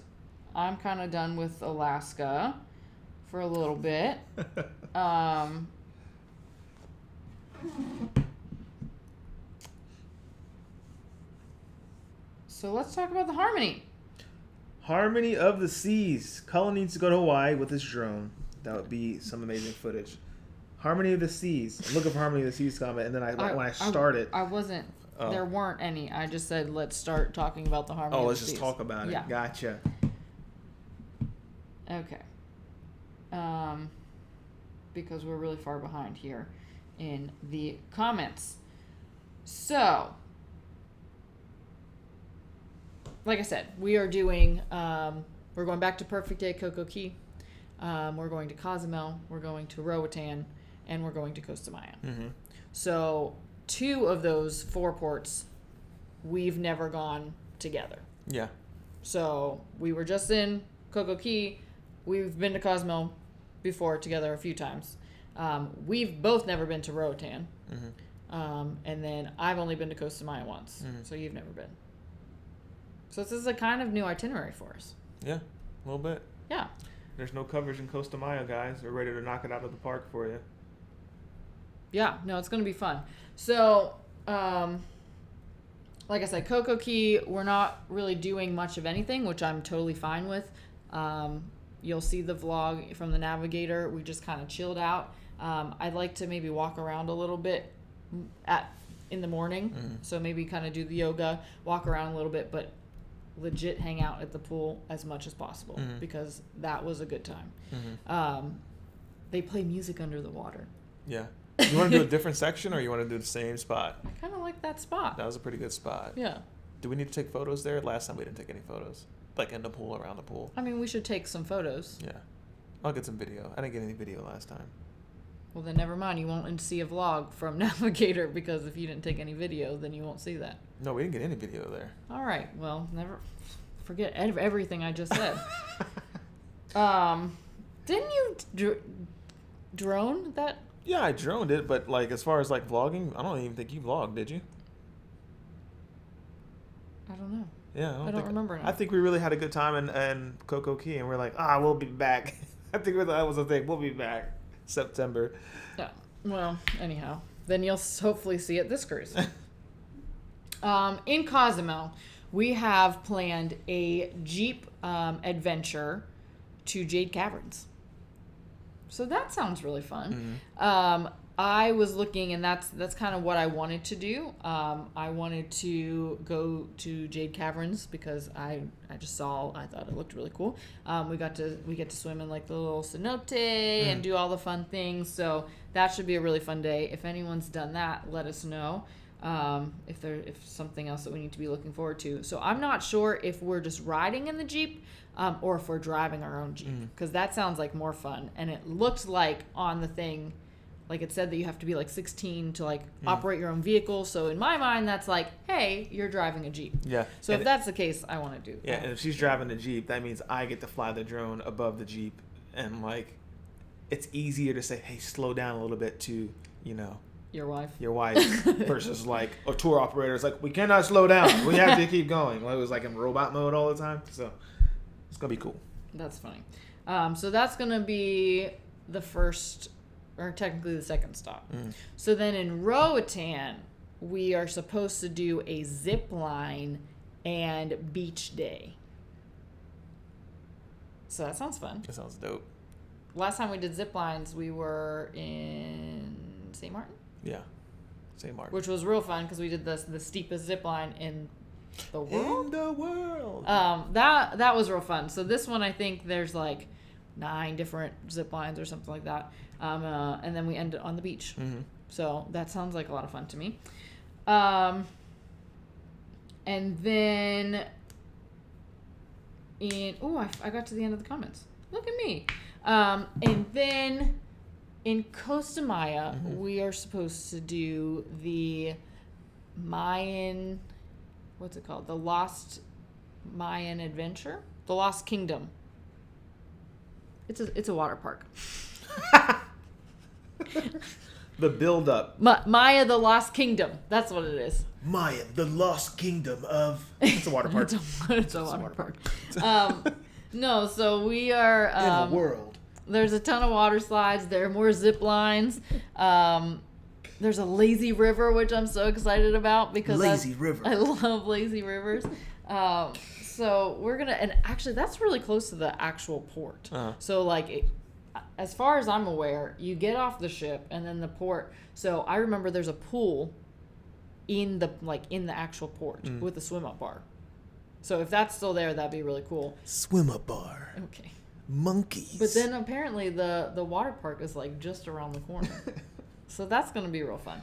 Speaker 1: I'm kind of done with Alaska for a little bit. So let's talk about the Harmony.
Speaker 2: Harmony of the Seas. Cullen needs to go to Hawaii with his drone. That would be some amazing footage. Harmony of the Seas. I'm looking for Harmony of the Seas comment, and then when I started,
Speaker 1: I wasn't. Oh. There weren't any. I just said let's start talking about the Harmony.
Speaker 2: Oh, let's just talk about it.
Speaker 1: Yeah.
Speaker 2: Gotcha.
Speaker 1: Okay. Because we're really far behind here in the comments. So, like I said, we are doing, we're going back to Perfect Day Coco Key. We're going to Cozumel. We're going to Roatan. And we're going to Costa Maya. So, 2 of those 4 ports, we've never gone together.
Speaker 2: Yeah. So,
Speaker 1: we were just in Coco Key. We've been to Cozumel before together a few times. We've both never been to Roatan. And then I've only been to Costa Maya once. So you've never been. So this is a kind of new itinerary for us.
Speaker 2: Yeah, a little bit.
Speaker 1: Yeah.
Speaker 2: There's no coverage in Costa Maya, guys. We're ready to knock it out of the park for you.
Speaker 1: Yeah, no, it's going to be fun. So, like I said, Coco Key, we're not really doing much of anything, which I'm totally fine with. You'll see the vlog from the Navigator. We just kind of chilled out. I'd like to maybe walk around a little bit in the morning. So maybe kind of do the yoga, walk around a little bit, but legit hang out at the pool as much as possible because that was a good time. They play music under the water.
Speaker 2: Yeah. You want to do a different section or you want to do the same spot?
Speaker 1: I kind of like that spot.
Speaker 2: That was a pretty good spot.
Speaker 1: Yeah.
Speaker 2: Do we need to take photos there? Last time we didn't take any photos. Like in the pool, around the pool.
Speaker 1: I mean, we should take some photos.
Speaker 2: Yeah. I'll get some video. I didn't get any video last time.
Speaker 1: Well, then never mind. You won't see a vlog from Navigator because if you didn't take any video, then you won't see that.
Speaker 2: No, we didn't get any video there.
Speaker 1: All right. Well, never forget everything I just said. Didn't you drone that?
Speaker 2: Yeah, I droned it, but like as far as like vlogging, I don't even think you vlogged, did you?
Speaker 1: I don't know.
Speaker 2: Yeah,
Speaker 1: I don't remember now.
Speaker 2: I think we really had a good time in Coco Key, and we're like, we'll be back. I think that was the thing. We'll be back September.
Speaker 1: Yeah. Well, anyhow, then you'll hopefully see it this cruise. In Cozumel, we have planned a Jeep adventure to Jade Caverns. So that sounds really fun. Mm-hmm. I was looking, and that's kind of what I wanted to do. I wanted to go to Jade Caverns because I thought it looked really cool. We get to swim in like the little cenote and do all the fun things. So that should be a really fun day. If anyone's done that, let us know. If something else that we need to be looking forward to. So I'm not sure if we're just riding in the Jeep or if we're driving our own Jeep, because that sounds like more fun. And it looked like on the thing, like it said that you have to be like 16 to like operate your own vehicle. So in my mind, that's like, hey, you're driving a Jeep.
Speaker 2: Yeah.
Speaker 1: So if that's the case, I want to do.
Speaker 2: Yeah, and if she's driving the Jeep, that means I get to fly the drone above the Jeep, and like, it's easier to say, hey, slow down a little bit to,
Speaker 1: Your wife
Speaker 2: versus like a tour operator is like, we cannot slow down, we have to keep going. Well, it was like in robot mode all the time, so it's gonna be cool.
Speaker 1: That's funny. So that's gonna be the first, or technically the second stop. So then in Roatan, we are supposed to do a zip line and beach day. So that sounds fun.
Speaker 2: That sounds dope.
Speaker 1: Last time we did zip lines, we were in St. Martin.
Speaker 2: Yeah, St. Martin.
Speaker 1: Which was real fun because we did the steepest zip line in the world.
Speaker 2: In the world.
Speaker 1: That was real fun. So this one, I think there's like 9 different zip lines or something like that. And then we end it on the beach. Mm-hmm. So that sounds like a lot of fun to me. And then I got to the end of the comments. Look at me. And then in Costa Maya, we are supposed to do the Mayan, what's it called? The Lost Mayan Adventure? The Lost Kingdom. It's a water park.
Speaker 2: The build-up.
Speaker 1: Maya, the Lost Kingdom. That's what it is.
Speaker 2: Maya, the Lost Kingdom of... It's a water park.
Speaker 1: it's a water park. No, so we are...
Speaker 2: in the world.
Speaker 1: There's a ton of water slides. There are more zip lines. There's a lazy river, which I'm so excited about because I love lazy rivers. So we're gonna, and actually that's really close to the actual port. Uh-huh. So like, as far as I'm aware, you get off the ship and then the port. So I remember there's a pool in the actual port with a swim up bar. So if that's still there, that'd be really cool.
Speaker 2: Swim up bar.
Speaker 1: Okay.
Speaker 2: Monkeys.
Speaker 1: But then apparently the water park is like just around the corner. So that's going to be real fun.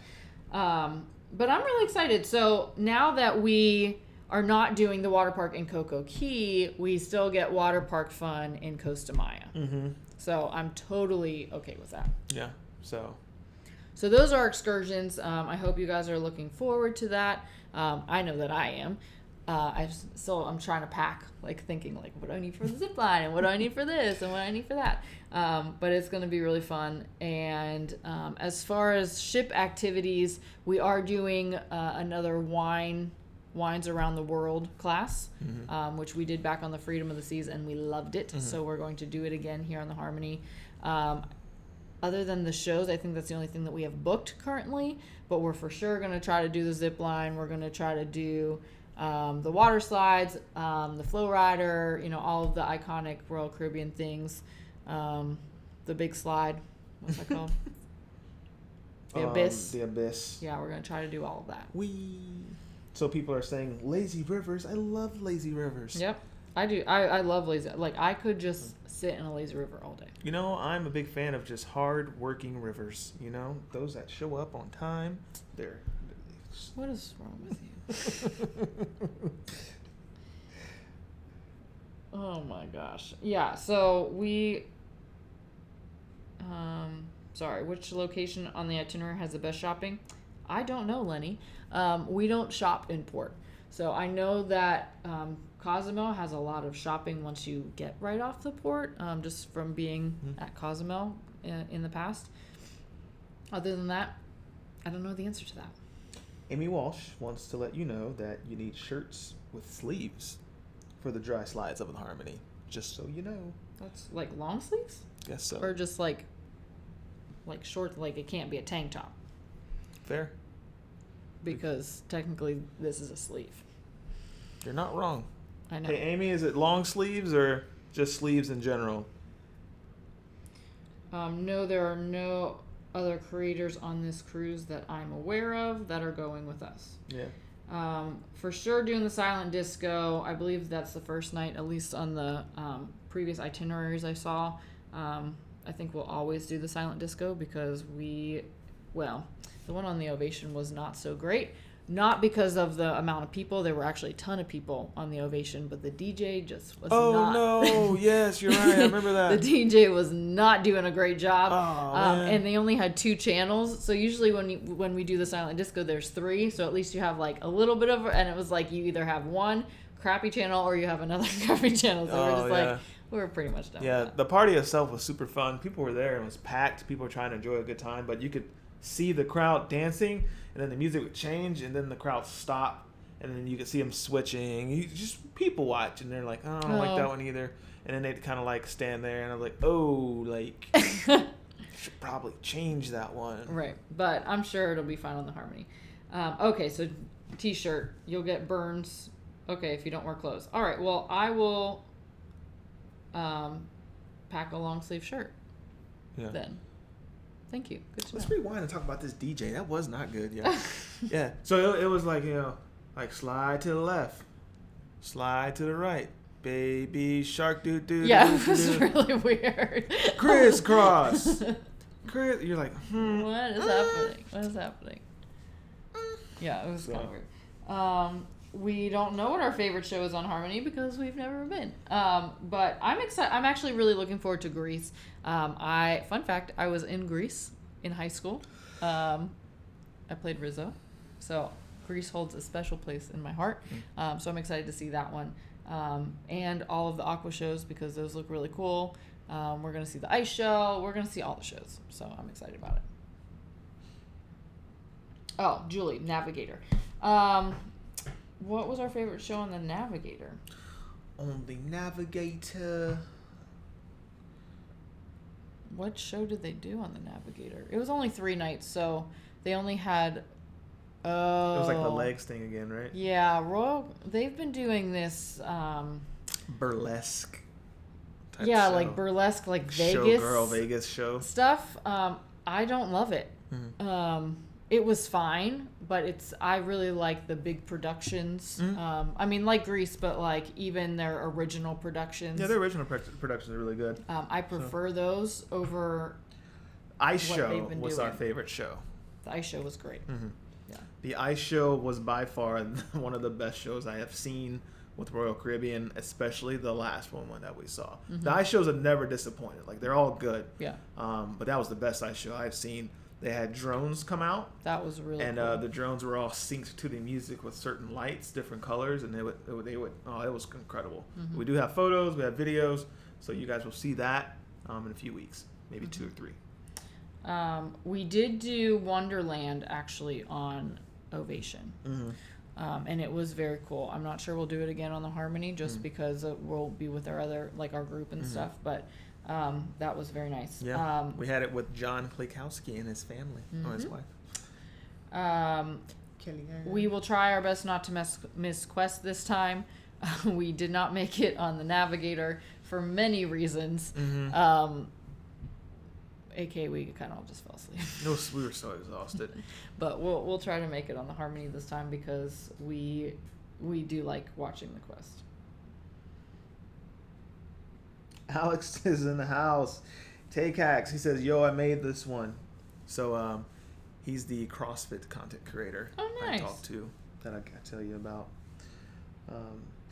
Speaker 1: But I'm really excited. So now that we are not doing the water park in Coco Key, we still get water park fun in Costa Maya. Mm-hmm. So I'm totally okay with that.
Speaker 2: Yeah. So
Speaker 1: those are excursions. I hope you guys are looking forward to that. I know that I am. I'm trying to pack, like thinking like, what do I need for the zip line and what do I need for this and what do I need for that. But it's going to be really fun. And as far as ship activities, we are doing another Wines Around the World class, which we did back on the Freedom of the Seas and we loved it. Mm-hmm. So we're going to do it again here on the Harmony. Other than the shows, I think that's the only thing that we have booked currently, but we're for sure going to try to do the zip line. We're going to try to do the water slides, the flow rider, all of the iconic Royal Caribbean things, the big slide, what's that called? The Abyss.
Speaker 2: The Abyss.
Speaker 1: Yeah, we're going to try to do all of that.
Speaker 2: So people are saying lazy rivers. I love lazy rivers.
Speaker 1: Yep, I do. I love lazy. Like, I could just sit in a lazy river all day.
Speaker 2: I'm a big fan of just hard-working rivers. Those that show up on time.
Speaker 1: What is wrong with you? Oh my gosh. Yeah, so we which location on the itinerary has the best shopping? I don't know, Lenny. We don't shop in port. So I know that Cozumel has a lot of shopping once you get right off the port, just from being at Cozumel in the past. Other than that, I don't know the answer to that.
Speaker 2: Amy Walsh wants to let you know that you need shirts with sleeves for the dry slides of the Harmony. Just so you know.
Speaker 1: That's like long sleeves?
Speaker 2: Guess so.
Speaker 1: Or just like short, like it can't be a tank top.
Speaker 2: Fair.
Speaker 1: Because technically this is a sleeve.
Speaker 2: You're not wrong.
Speaker 1: I know.
Speaker 2: Hey, Amy, is it long sleeves or just sleeves in general?
Speaker 1: No, there are no other creators on this cruise that I'm aware of that are going with us.
Speaker 2: Yeah.
Speaker 1: For sure doing the silent disco. I believe that's the first night, at least on the previous itineraries I saw. I think we'll always do the silent disco because the one on the Ovation was not so great. Not because of the amount of people. There were actually a ton of people on the Ovation, but the DJ just was not.
Speaker 2: Oh, no. Yes, you're right. I remember that.
Speaker 1: The DJ was not doing a great job.
Speaker 2: Oh, man.
Speaker 1: And they only had 2 channels. So usually when we do the silent disco, there's 3. So at least you have like a little bit of, and it was like you either have one crappy channel or you have another crappy channel. So we're just like, we were pretty much done with that.
Speaker 2: The party itself was super fun. People were there and it was packed. People were trying to enjoy a good time, but you could see the crowd dancing, and then the music would change, and then the crowd stop, and then you could see them switching. You just people watch, and they're like, "Oh, I don't like that one either." And then they'd kind of like stand there, and I'm like, "Oh, like should probably change that one."
Speaker 1: Right, but I'm sure it'll be fine on the Harmony. Okay, so t-shirt, you'll get burns. Okay, if you don't wear clothes. All right, well, I will pack a long sleeve shirt.
Speaker 2: Yeah.
Speaker 1: Then. Thank you. Good to
Speaker 2: Let's
Speaker 1: know.
Speaker 2: rewind and talk about this DJ. That was not good, yeah. Yeah. So it was like, like slide to the left, slide to the right, baby shark doo doo.
Speaker 1: Yeah, it was really weird.
Speaker 2: Crisscross. You're like,
Speaker 1: What is happening? What is happening? Yeah, it was kind of weird. We don't know what our favorite show is on Harmony because we've never been. But I'm excited. I'm actually really looking forward to Greece. Fun fact, I was in Greece in high school. I played Rizzo. So Greece holds a special place in my heart. So I'm excited to see that one. And all of the aqua shows because those look really cool. We're going to see the ice show. We're going to see all the shows. So I'm excited about it. Oh, Julie, Navigator. What was our favorite show on the Navigator?
Speaker 2: On the Navigator.
Speaker 1: What show did they do on the Navigator? It was only 3 nights, so they only had... Oh.
Speaker 2: It was like the legs thing again, right?
Speaker 1: Yeah, they've been doing this...
Speaker 2: burlesque type
Speaker 1: yeah,
Speaker 2: show.
Speaker 1: like burlesque, like Vegas...
Speaker 2: Showgirl Vegas show.
Speaker 1: Stuff. I don't love it. Mm-hmm. It was fine, but I really like the big productions. Mm-hmm. I mean, like Grease, but like even their original productions.
Speaker 2: Yeah, their original productions are really good.
Speaker 1: I prefer those over.
Speaker 2: Ice Show was our favorite show.
Speaker 1: The Ice Show was great.
Speaker 2: Mm-hmm.
Speaker 1: Yeah.
Speaker 2: The Ice Show was by far one of the best shows I have seen with Royal Caribbean, especially the last one that we saw. Mm-hmm. The Ice Shows have never disappointed. Like, they're all good.
Speaker 1: Yeah.
Speaker 2: But that was the best Ice Show I've seen. They had drones come out.
Speaker 1: That was really cool.
Speaker 2: And the drones were all synced to the music with certain lights, different colors, and it was incredible. Mm-hmm. We do have photos, we have videos, so you guys will see that in a few weeks, maybe 2 or 3.
Speaker 1: We did do Wonderland actually on Ovation. Mm-hmm. And it was very cool. I'm not sure we'll do it again on the Harmony just because we'll be with our other, like our group and stuff, but that was very nice.
Speaker 2: Yeah, we had it with John Klikowski and his family, or his wife.
Speaker 1: We will try our best not to miss Quest this time. We did not make it on the Navigator for many reasons. Mm-hmm. AKA we kind of all just fell asleep.
Speaker 2: We were so exhausted.
Speaker 1: But we'll try to make it on the Harmony this time because we do like watching the Quest.
Speaker 2: Alex is in the house. Take hacks. He says, "Yo, I made this one." So he's the CrossFit content creator.
Speaker 1: Oh, nice.
Speaker 2: I talked to that I can tell you about.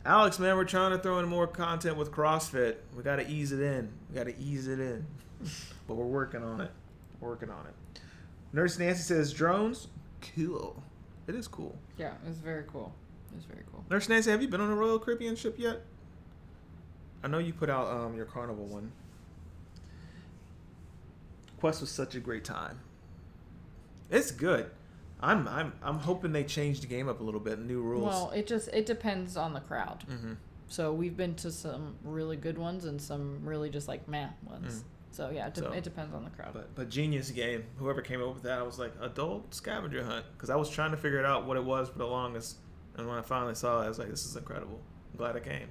Speaker 2: Alex, man, we're trying to throw in more content with CrossFit. We got to ease it in. But we're working on it. Nurse Nancy says, "Drones, cool." It is cool.
Speaker 1: Yeah, it was very cool. It was very cool.
Speaker 2: Nurse Nancy, have you been on a Royal Caribbean ship yet? I know you put out your Carnival one. Quest was such a great time. It's good. I'm hoping they change the game up a little bit. New rules.
Speaker 1: Well, it depends on the crowd.
Speaker 2: Mm-hmm.
Speaker 1: So we've been to some really good ones and some really just like meh ones. So yeah, it depends on the crowd.
Speaker 2: But genius game. Whoever came up with that, I was like, adult scavenger hunt, because I was trying to figure it out what it was for the longest, and when I finally saw it, I was like, this is incredible. I'm glad I came.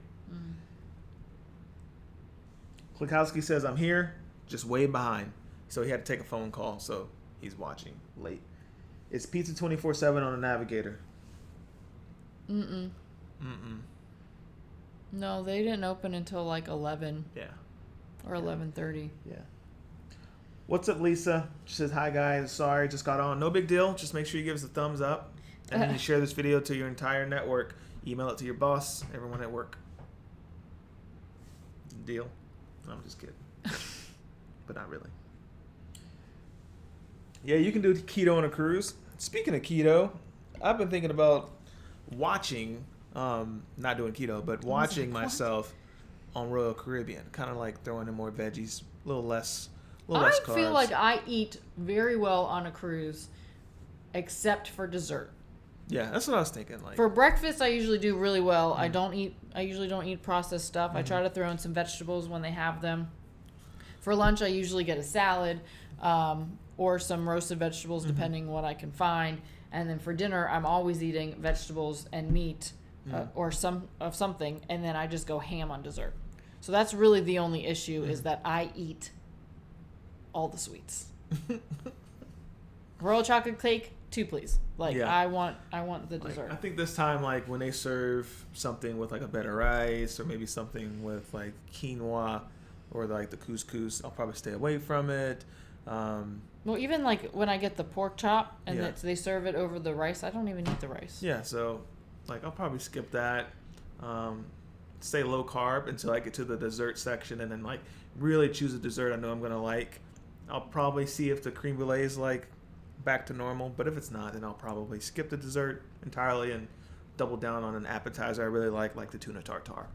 Speaker 2: Klikowski says, I'm here, just way behind. So he had to take a phone call, so he's watching late. It's Pizza 24/7 on the Navigator.
Speaker 1: No, they didn't open until like 11.
Speaker 2: Yeah.
Speaker 1: Or 11:30.
Speaker 2: Yeah. What's up, Lisa? She says, hi, guys. Sorry, just got on. No big deal. Just make sure you give us a thumbs up. And then you share this video to your entire network. Email it to your boss, everyone at work. Deal? No, I'm just kidding. But not really. Yeah, you can do keto on a cruise. Speaking of keto, I've been thinking about watching, not doing keto, but watching myself on Royal Caribbean. Kind of like throwing in more veggies, a little less carbs.
Speaker 1: I feel like I eat very well on a cruise, except for dessert.
Speaker 2: Yeah, that's what I was thinking. Like
Speaker 1: for breakfast, I usually do really well. I usually don't eat processed stuff. I try to throw in some vegetables when they have them. For lunch, I usually get a salad, or some roasted vegetables, depending what I can find. And then for dinner, I'm always eating vegetables and meat, or something, and then I just go ham on dessert. So that's really the only issue is that I eat all the sweets. Royal chocolate cake, 2 please. Like I want the dessert.
Speaker 2: I think this time, like when they serve something with like a better rice, or maybe something with like quinoa, or like the couscous, I'll probably stay away from it.
Speaker 1: Well, even like when I get the pork chop and they serve it over the rice, I don't even eat the rice.
Speaker 2: Yeah, so like I'll probably skip that. Stay low carb until I get to the dessert section, and then like really choose a dessert I know I'm gonna like. I'll probably see if the creme brulee is like back to normal, but if it's not, then I'll probably skip the dessert entirely and double down on an appetizer I really like the tuna tartare.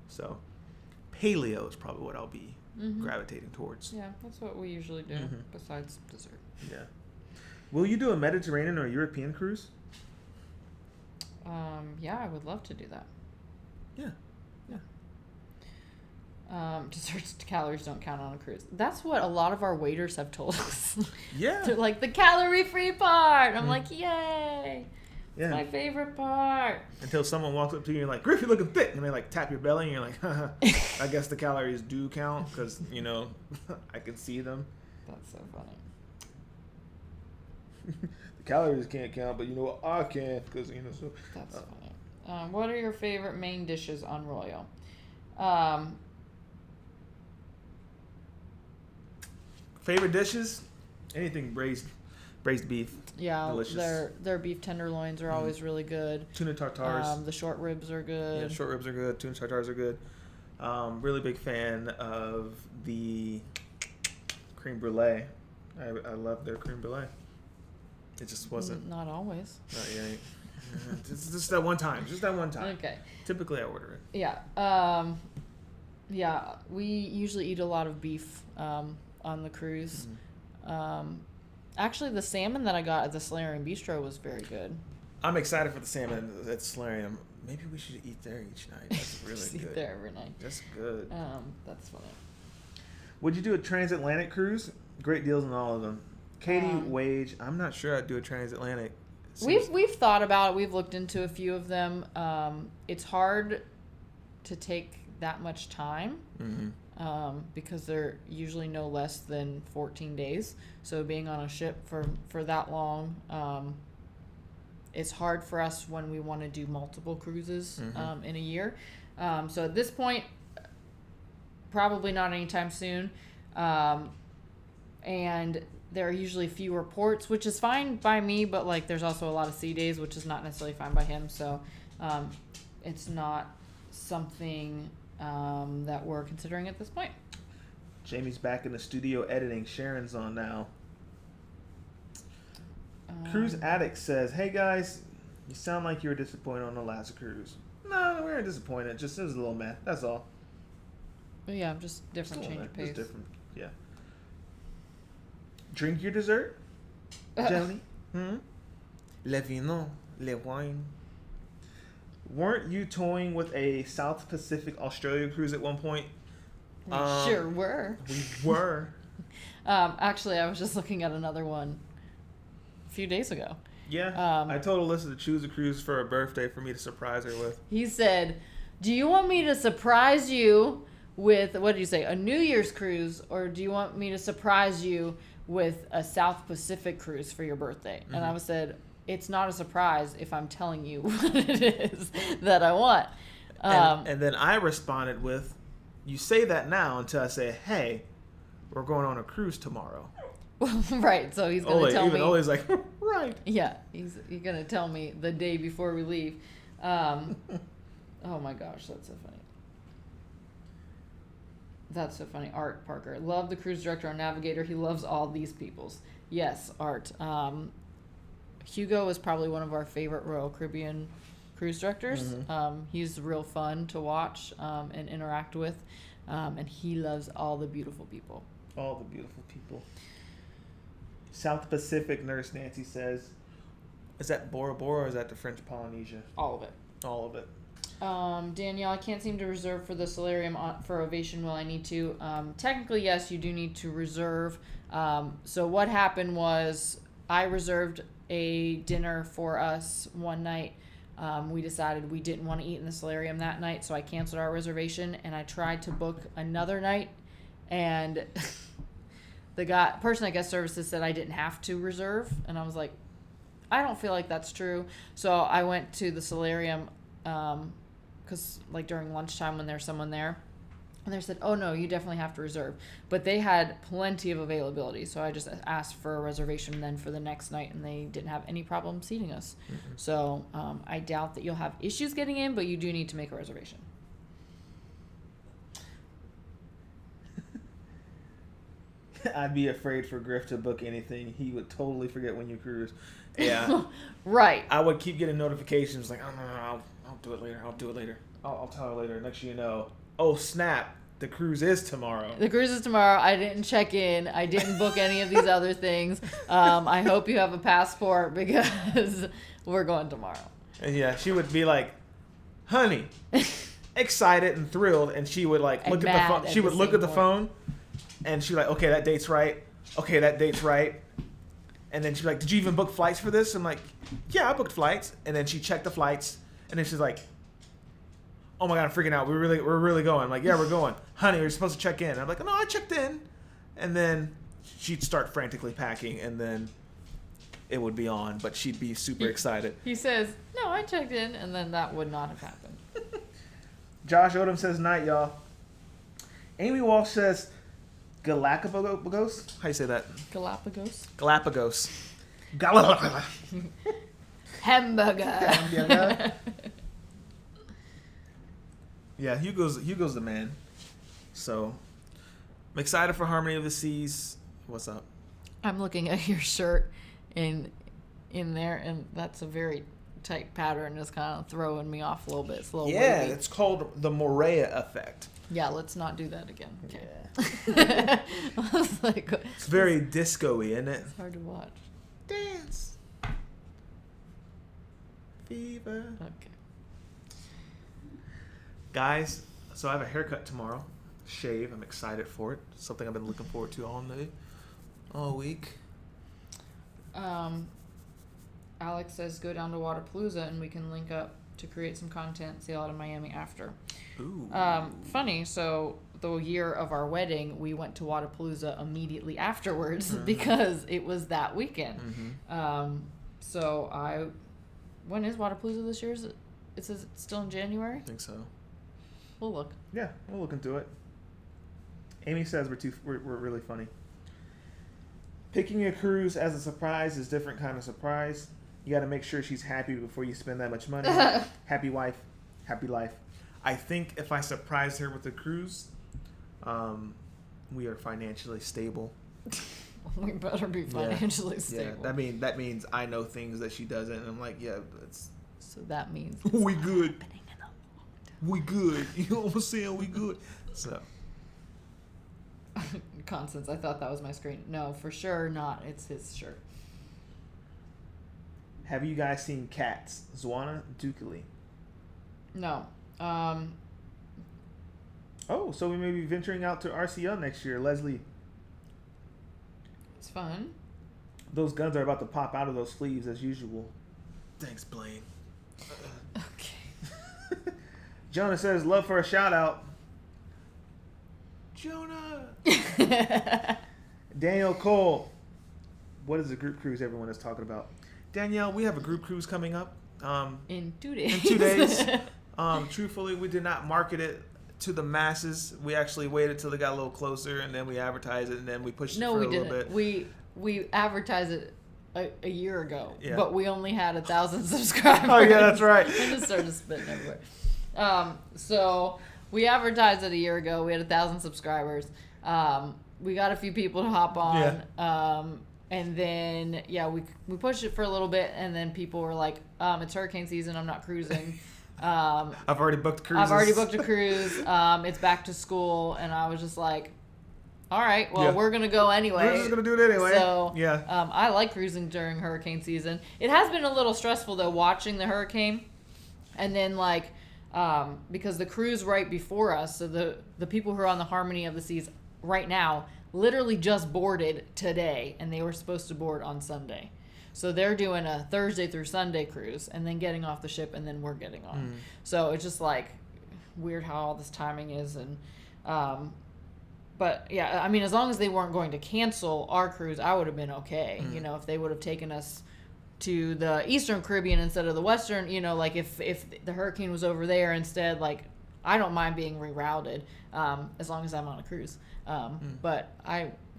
Speaker 2: So paleo is probably what I'll be gravitating towards.
Speaker 1: Yeah, that's what we usually do besides dessert.
Speaker 2: Yeah. Will you do a Mediterranean or European cruise?
Speaker 1: Yeah, I would love to do that.
Speaker 2: Yeah.
Speaker 1: Desserts calories don't count on a cruise. That's what a lot of our waiters have told us.
Speaker 2: Yeah.
Speaker 1: They're like, the calorie-free part. I'm like, yay.
Speaker 2: Yeah.
Speaker 1: It's my favorite part.
Speaker 2: Until someone walks up to you and you're like, Griff, you're looking thick. And they like tap your belly and you're like, haha, I guess the calories do count because, I can see them.
Speaker 1: That's so funny.
Speaker 2: The calories can't count, but you know what? I can because, so.
Speaker 1: That's funny. What are your favorite main dishes on Royal?
Speaker 2: Favorite dishes? Anything braised beef.
Speaker 1: Yeah,
Speaker 2: delicious.
Speaker 1: their beef tenderloins are always really good.
Speaker 2: Tuna tartares.
Speaker 1: The short ribs are good.
Speaker 2: Yeah, short ribs are good. Tuna tartares are good. Really big fan of the creme brulee. I love their creme brulee. It just wasn't.
Speaker 1: Not always.
Speaker 2: Not yet. Just that one time. Just that one time.
Speaker 1: Okay.
Speaker 2: Typically, I order it.
Speaker 1: Yeah. Yeah. We usually eat a lot of beef on the cruise. Actually, the salmon that I got at the Solarium Bistro was very good.
Speaker 2: I'm excited for the salmon at Solarium. Maybe we should eat there each night. That's really
Speaker 1: Just
Speaker 2: good.
Speaker 1: Eat there every night.
Speaker 2: That's good.
Speaker 1: That's funny.
Speaker 2: Would you do a transatlantic cruise? Great deals on all of them. Katie Wage, I'm not sure I'd do a transatlantic.
Speaker 1: We've thought about it. We've looked into a few of them. It's hard to take that much time because they're usually no less than 14 days. So being on a ship for that long, it's hard for us when we want to do multiple cruises in a year. So at this point, probably not anytime soon. And there are usually fewer ports, which is fine by me, but like there's also a lot of sea days, which is not necessarily fine by him. So it's not something that we're considering at this point.
Speaker 2: Jamie's back in the studio editing. Sharon's on now. Cruise Addict says, hey guys, You sound like you were disappointed on the last cruise. No, we weren't disappointed. Just it was a little meh. That's all.
Speaker 1: But yeah, just different change of pace.
Speaker 2: Just different. Yeah. Drink your dessert, Jelly. Le vino, le wine. Weren't you toying with a South Pacific Australia cruise at one point?
Speaker 1: We sure were.
Speaker 2: We were.
Speaker 1: Actually, I was just looking at another one a few days ago.
Speaker 2: Yeah. I told Alyssa to choose a cruise for her birthday for me to surprise her with.
Speaker 1: He said, do you want me to surprise you with, what did you say, a New Year's cruise, or do you want me to surprise you with a South Pacific cruise for your birthday? And I said, it's not a surprise if I'm telling you what it is that I want.
Speaker 2: And then I responded with, you say that now until I say, hey, we're going on a cruise tomorrow.
Speaker 1: Right, so he's going to tell me.
Speaker 2: Even Ole's like, right.
Speaker 1: Yeah, he's going to tell me the day before we leave. Oh my gosh, that's so funny. That's so funny. Art Parker. Love the cruise director and navigator. He loves all these peoples. Yes, Art. Hugo is probably one of our favorite Royal Caribbean cruise directors. He's real fun to watch and interact with. And he loves all the beautiful people.
Speaker 2: All the beautiful people. South Pacific, Nurse Nancy says, is that Bora Bora or is that the French Polynesia?
Speaker 1: All of it.
Speaker 2: All of it.
Speaker 1: Danielle, I can't seem to reserve for the solarium for Ovation. Will I need to? Technically, yes, you do need to reserve. So what happened was I reserved a dinner for us one night. We decided we didn't want to eat in the solarium that night, so I canceled our reservation, and I tried to book another night, and the person at guest services said I didn't have to reserve, and I was like, I don't feel like that's true. So I went to the solarium because like during lunchtime when there's someone there, and they said, oh no, you definitely have to reserve. But they had plenty of availability, so I just asked for a reservation then for the next night, and they didn't have any problem seating us. So I doubt that you'll have issues getting in, but you do need to make a reservation.
Speaker 2: I'd be afraid for Griff to book anything. He would totally forget when you cruise. Yeah.
Speaker 1: Right.
Speaker 2: I would keep getting notifications like, oh, no, I'll do it later. I'll tell her later. Next thing you know, oh, snap. The cruise is tomorrow.
Speaker 1: The cruise is tomorrow. I didn't check in. I didn't book any of these other things. I hope you have a passport because we're going tomorrow.
Speaker 2: And yeah, she would be like, honey, excited and thrilled. And she would like look at the phone. She would look at the phone and she'd be like, okay, that date's right. Okay, that date's right. And then she'd be like, did you even book flights for this? I'm like, yeah, I booked flights. And then she checked the flights. And then she's like, oh my God, I'm freaking out. We're really going. I'm like, yeah, we're going. Honey, we're supposed to check in. I'm like, no, I checked in. And then she'd start frantically packing, and then it would be on, but she'd be super excited.
Speaker 1: He says, no, I checked in, and then that would not have happened.
Speaker 2: Josh Odom says, night, y'all. Amy Walsh says, Galapagos? How you say that?
Speaker 1: Galapagos. Hamburger.
Speaker 2: Yeah, Hugo's the man. So, I'm excited for Harmony of the Seas. What's up?
Speaker 1: I'm looking at your shirt in there, and that's a very tight pattern. It's kind of throwing me off a little bit. It's a little wavy.
Speaker 2: It's called the Morea effect.
Speaker 1: Yeah, let's not do that again. Okay.
Speaker 2: Yeah.
Speaker 1: I was like,
Speaker 2: it's very disco-y, isn't it?
Speaker 1: It's hard to watch.
Speaker 2: Dance. Fever.
Speaker 1: Okay.
Speaker 2: Guys, so I have a haircut tomorrow. Shave. I'm excited for it. Something I've been looking forward to all week.
Speaker 1: Alex says go down to Waterpalooza and we can link up to create some content, sail out of Miami after.
Speaker 2: Ooh.
Speaker 1: Funny, so the year of our wedding, we went to Waterpalooza immediately afterwards because it was that weekend. When is Waterpalooza this year? It says it's still in January?
Speaker 2: I think so.
Speaker 1: We'll look.
Speaker 2: Yeah, we'll look into it. Amy says we're really funny. Picking a cruise as a surprise is a different kind of surprise. You got to make sure she's happy before you spend that much money. Happy wife, happy life. I think if I surprise her with a cruise, we are financially stable.
Speaker 1: We better be financially stable.
Speaker 2: Yeah, that means I know things that she doesn't, and I'm like, yeah,
Speaker 1: So that means
Speaker 2: we good. We good. You know what I'm saying? We good. So.
Speaker 1: Constance, I thought that was my screen. No, for sure not. It's his shirt.
Speaker 2: Have you guys seen Cats? Zwana Dukely.
Speaker 1: No.
Speaker 2: Oh, so we may be venturing out to RCL next year, Leslie.
Speaker 1: It's fun.
Speaker 2: Those guns are about to pop out of those sleeves as usual. Thanks, Blaine.
Speaker 1: Okay.
Speaker 2: Jonah says, love for a shout out. Jonah. Daniel Cole. What is the group cruise everyone is talking about? Danielle, we have a group cruise coming up.
Speaker 1: In 2 days.
Speaker 2: In 2 days. Truthfully, we did not market it to the masses. We actually waited till it got a little closer, and then we advertised it, and then we pushed it for a little bit.
Speaker 1: We advertised it a year ago,
Speaker 2: yeah.
Speaker 1: But we only had 1,000 subscribers.
Speaker 2: Oh yeah, that's right.
Speaker 1: I just started spitting everywhere. So we advertised it a year ago. We had 1,000 subscribers. We got a few people to hop on.
Speaker 2: Yeah.
Speaker 1: And then we pushed it for a little bit, and then people were like, "It's hurricane season. I'm not cruising."
Speaker 2: I've already booked cruises.
Speaker 1: I've already booked a cruise. It's back to school, and I was just like, all right, well, we're going to go anyway.
Speaker 2: We're just going to do it anyway.
Speaker 1: So,
Speaker 2: yeah.
Speaker 1: I like cruising during hurricane season. It has been a little stressful, though, watching the hurricane. And then, because the cruise right before us, so the people who are on the Harmony of the Seas right now literally just boarded today, and they were supposed to board on Sunday. So they're doing a Thursday through Sunday cruise and then getting off the ship, and then we're getting on. So it's just weird how all this timing is. And but yeah, I mean, as long as they weren't going to cancel our cruise, I would have been okay. You know, if they would have taken us to the Eastern Caribbean instead of the Western, if the hurricane was over there instead, I don't mind being rerouted as long as I'm on a cruise. But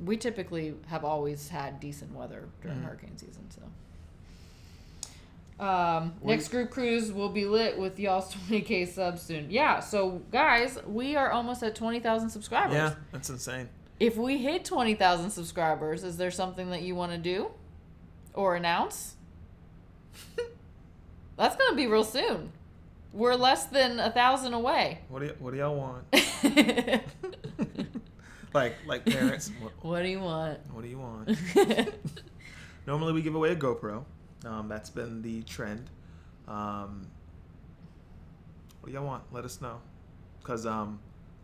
Speaker 1: we typically have always had decent weather during hurricane season. So next group cruise will be lit with y'all's 20K subs soon. Yeah, so guys, we are almost at 20,000 subscribers.
Speaker 2: Yeah, that's insane.
Speaker 1: If we hit 20,000 subscribers, is there something that you want to do or announce? That's going to be real soon. We're less than 1,000 away.
Speaker 2: What do y'all want? like parents.
Speaker 1: What do you want?
Speaker 2: What do you want? Normally we give away a GoPro. That's been the trend. What do y'all want? Let us know. Because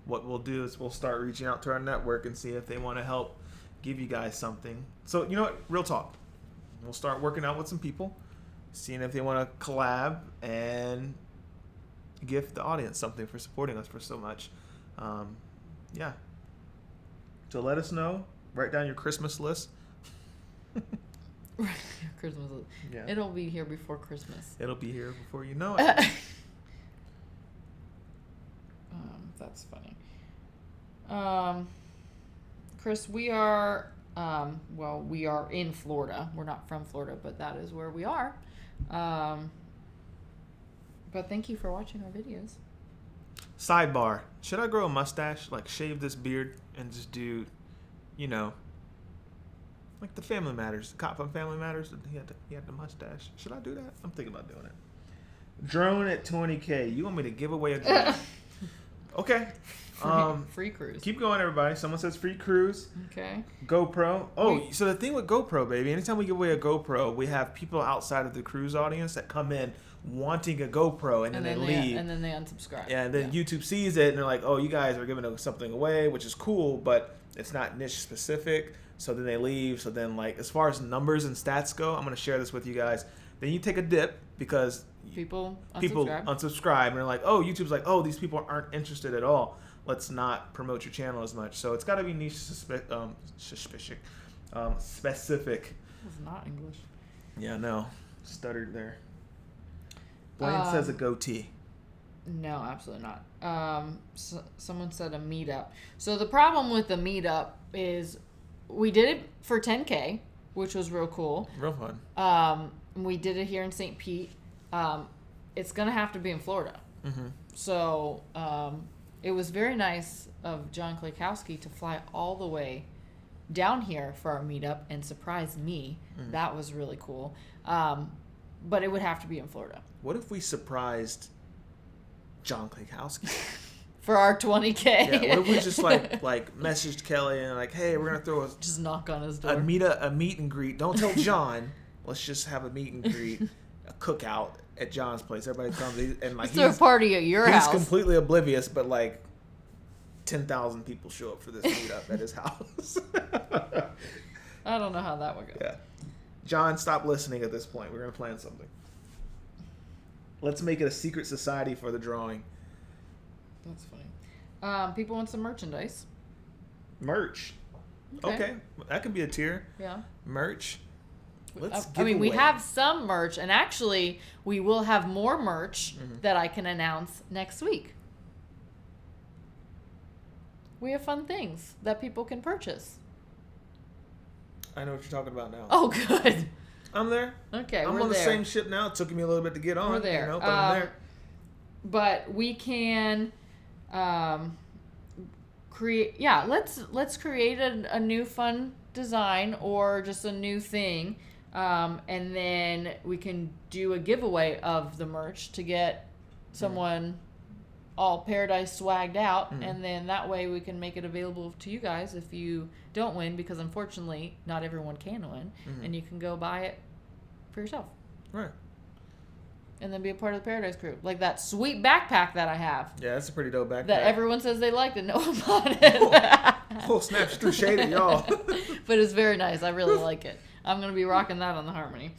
Speaker 2: what we'll do is we'll start reaching out to our network and see if they want to help give you guys something. So, you know what? Real talk. We'll start working out with some people, seeing if they want to collab and gift the audience something for supporting us for so much. Yeah. So let us know. Write down your Christmas list.
Speaker 1: Christmas.
Speaker 2: Yeah.
Speaker 1: It'll be here before Christmas.
Speaker 2: It'll be here before you know it.
Speaker 1: That's funny. Chris, we are we are in Florida. We're not from Florida, but that is where we are. But thank you for watching our videos.
Speaker 2: Sidebar. Should I grow a mustache? Shave this beard and just do, the Family Matters. The cop from Family Matters. He had the mustache. Should I do that? I'm thinking about doing it. Drone at 20K. You want me to give away a drone? Okay.
Speaker 1: Free cruise.
Speaker 2: Keep going, everybody. Someone says free cruise.
Speaker 1: Okay.
Speaker 2: GoPro. So the thing with GoPro, baby, anytime we give away a GoPro, we have people outside of the cruise audience that come in wanting a GoPro, and then they leave.
Speaker 1: And then they unsubscribe.
Speaker 2: Yeah, and then YouTube sees it, and they're like, oh, you guys are giving something away, which is cool, but it's not niche specific. So then they leave. So then, as far as numbers and stats go, I'm going to share this with you guys. Then you take a dip because
Speaker 1: people
Speaker 2: unsubscribe, and they're like, oh, YouTube's like, oh, these people aren't interested at all. Let's not promote your channel as much. So it's got to be niche specific.
Speaker 1: It's not English.
Speaker 2: Yeah, no. Stuttered there. Blaine says a goatee.
Speaker 1: No, absolutely not. Someone said a meetup. So the problem with the meetup is we did it for 10K, which was real cool.
Speaker 2: Real fun.
Speaker 1: We did it here in St. Pete. It's going to have to be in Florida.
Speaker 2: Mm-hmm.
Speaker 1: So it was very nice of John Klakowski to fly all the way down here for our meetup and surprise me. Mm-hmm. That was really cool. but it would have to be in Florida.
Speaker 2: What if we surprised John Klikowski?
Speaker 1: For our 20K.
Speaker 2: Yeah, what if we just like messaged Kelly and like, hey, we're gonna throw a
Speaker 1: just knock on his door.
Speaker 2: a meet and greet. Don't tell John. Let's just have a meet and greet, a cookout at John's place. Everybody comes and like
Speaker 1: let's throw a party at your house.
Speaker 2: He's completely oblivious, but like 10,000 people show up for this meetup at his house.
Speaker 1: I don't know how that would go.
Speaker 2: Yeah, John, stop listening at this point. We're gonna plan something. Let's make it a secret society for the drawing.
Speaker 1: That's funny. People want some merchandise.
Speaker 2: Merch. Okay. That could be a tier.
Speaker 1: Yeah.
Speaker 2: Merch. Let's give
Speaker 1: I mean,
Speaker 2: away.
Speaker 1: we have some merch, and actually, we will have more merch that I can announce next week. We have fun things that people can purchase.
Speaker 2: I know what you're talking about now.
Speaker 1: Oh, good.
Speaker 2: I'm there.
Speaker 1: Okay,
Speaker 2: I'm
Speaker 1: we're
Speaker 2: on the
Speaker 1: there.
Speaker 2: same ship now. It took me a little bit to get on.
Speaker 1: We're there.
Speaker 2: But I'm there.
Speaker 1: But we can create. Yeah, let's create a new fun design or just a new thing, and then we can do a giveaway of the merch to get someone all Paradise swagged out, and then that way we can make it available to you guys if you don't win, because unfortunately not everyone can win, and you can go buy it for yourself.
Speaker 2: Right.
Speaker 1: And then be a part of the Paradise crew. Like that sweet backpack that I have.
Speaker 2: Yeah, that's a pretty dope backpack.
Speaker 1: That everyone says they liked and no one bought it.
Speaker 2: Oh, snap. She threw shade at y'all.
Speaker 1: But it's very nice. I really like it. I'm going to be rocking that on the Harmony.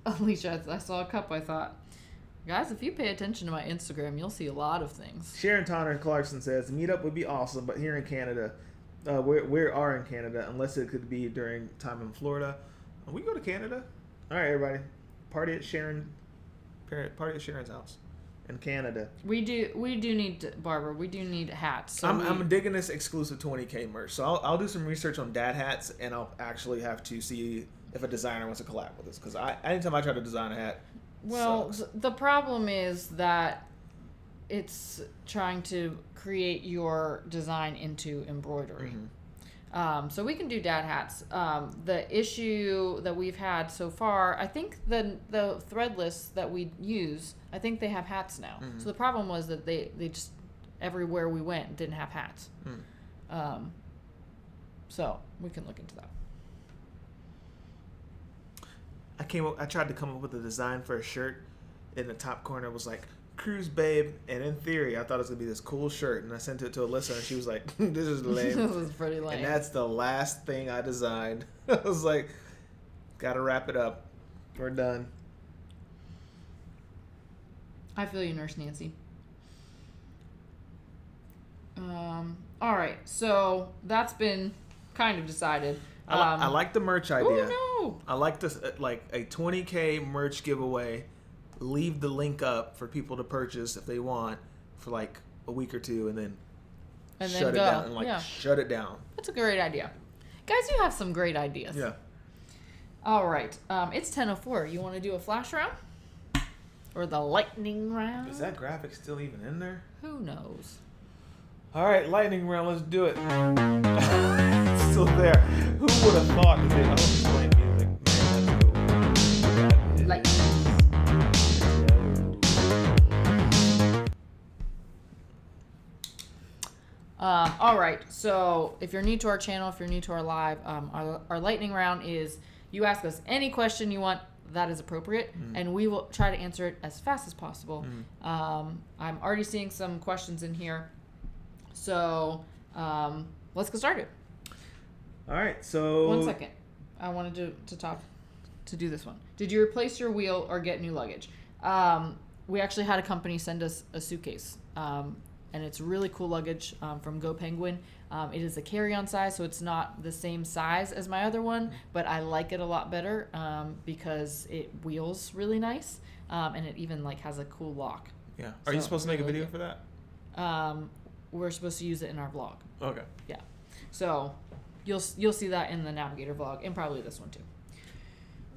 Speaker 1: Alicia, I saw a cup, I thought. Guys, if you pay attention to my Instagram, you'll see a lot of things.
Speaker 2: Sharon Tonner Clarkson says, meetup would be awesome, but here in Canada, we are in Canada, unless it could be during time in Florida. We go to Canada. All right, everybody. Party at Sharon's house in Canada.
Speaker 1: We do need, Barbara, we do need hats. So
Speaker 2: I'm digging this exclusive 20K merch. So I'll do some research on dad hats, and I'll actually have to see if a designer wants to collab with us. Because anytime I try to design a hat,
Speaker 1: well,
Speaker 2: sucks.
Speaker 1: the problem is that it's trying to create your design into embroidery. So we can do dad hats. The issue that we've had so far, I think the threadless that we use, I think they have hats now. So the problem was that they just, everywhere we went, didn't have hats. So we can look into that.
Speaker 2: I tried to come up with a design for a shirt. In the top corner was like, Cruise Babe, and in theory I thought it was gonna be this cool shirt, and I sent it to Alyssa and she was like, this is lame.
Speaker 1: This is pretty lame.
Speaker 2: And that's the last thing I designed. I was like, gotta wrap it up. We're done.
Speaker 1: I feel you, Nurse Nancy. All right, so that's been kind of decided.
Speaker 2: I like the merch idea.
Speaker 1: Oh no!
Speaker 2: I like this, like a 20K merch giveaway. Leave the link up for people to purchase if they want for like a week or two, and then shut it down. And shut it down.
Speaker 1: That's a great idea, guys. You have some great ideas.
Speaker 2: Yeah.
Speaker 1: All right. It's 10:04. You want to do a flash round or the lightning round?
Speaker 2: Is that graphic still even in there?
Speaker 1: Who knows?
Speaker 2: All right, lightning round. Let's do it. It's still there. Who would have thought that they always play music? Man, that's cool.
Speaker 1: Lightning. All right, so if you're new to our channel, if you're new to our live, our lightning round is you ask us any question you want that is appropriate, and we will try to answer it as fast as possible. I'm already seeing some questions in here, so let's get started.
Speaker 2: All right, so
Speaker 1: 1 second. I wanted to do this one. Did you replace your wheel or get new luggage? We actually had a company send us a suitcase. And it's really cool luggage from Go Penguin. It is a carry-on size, so it's not the same size as my other one, but I like it a lot better because it wheels really nice, and it even like has a cool lock.
Speaker 2: Yeah. Are you supposed to make a video for that?
Speaker 1: We're supposed to use it in our vlog.
Speaker 2: Okay.
Speaker 1: Yeah. So you'll see that in the Navigator vlog, and probably this one too.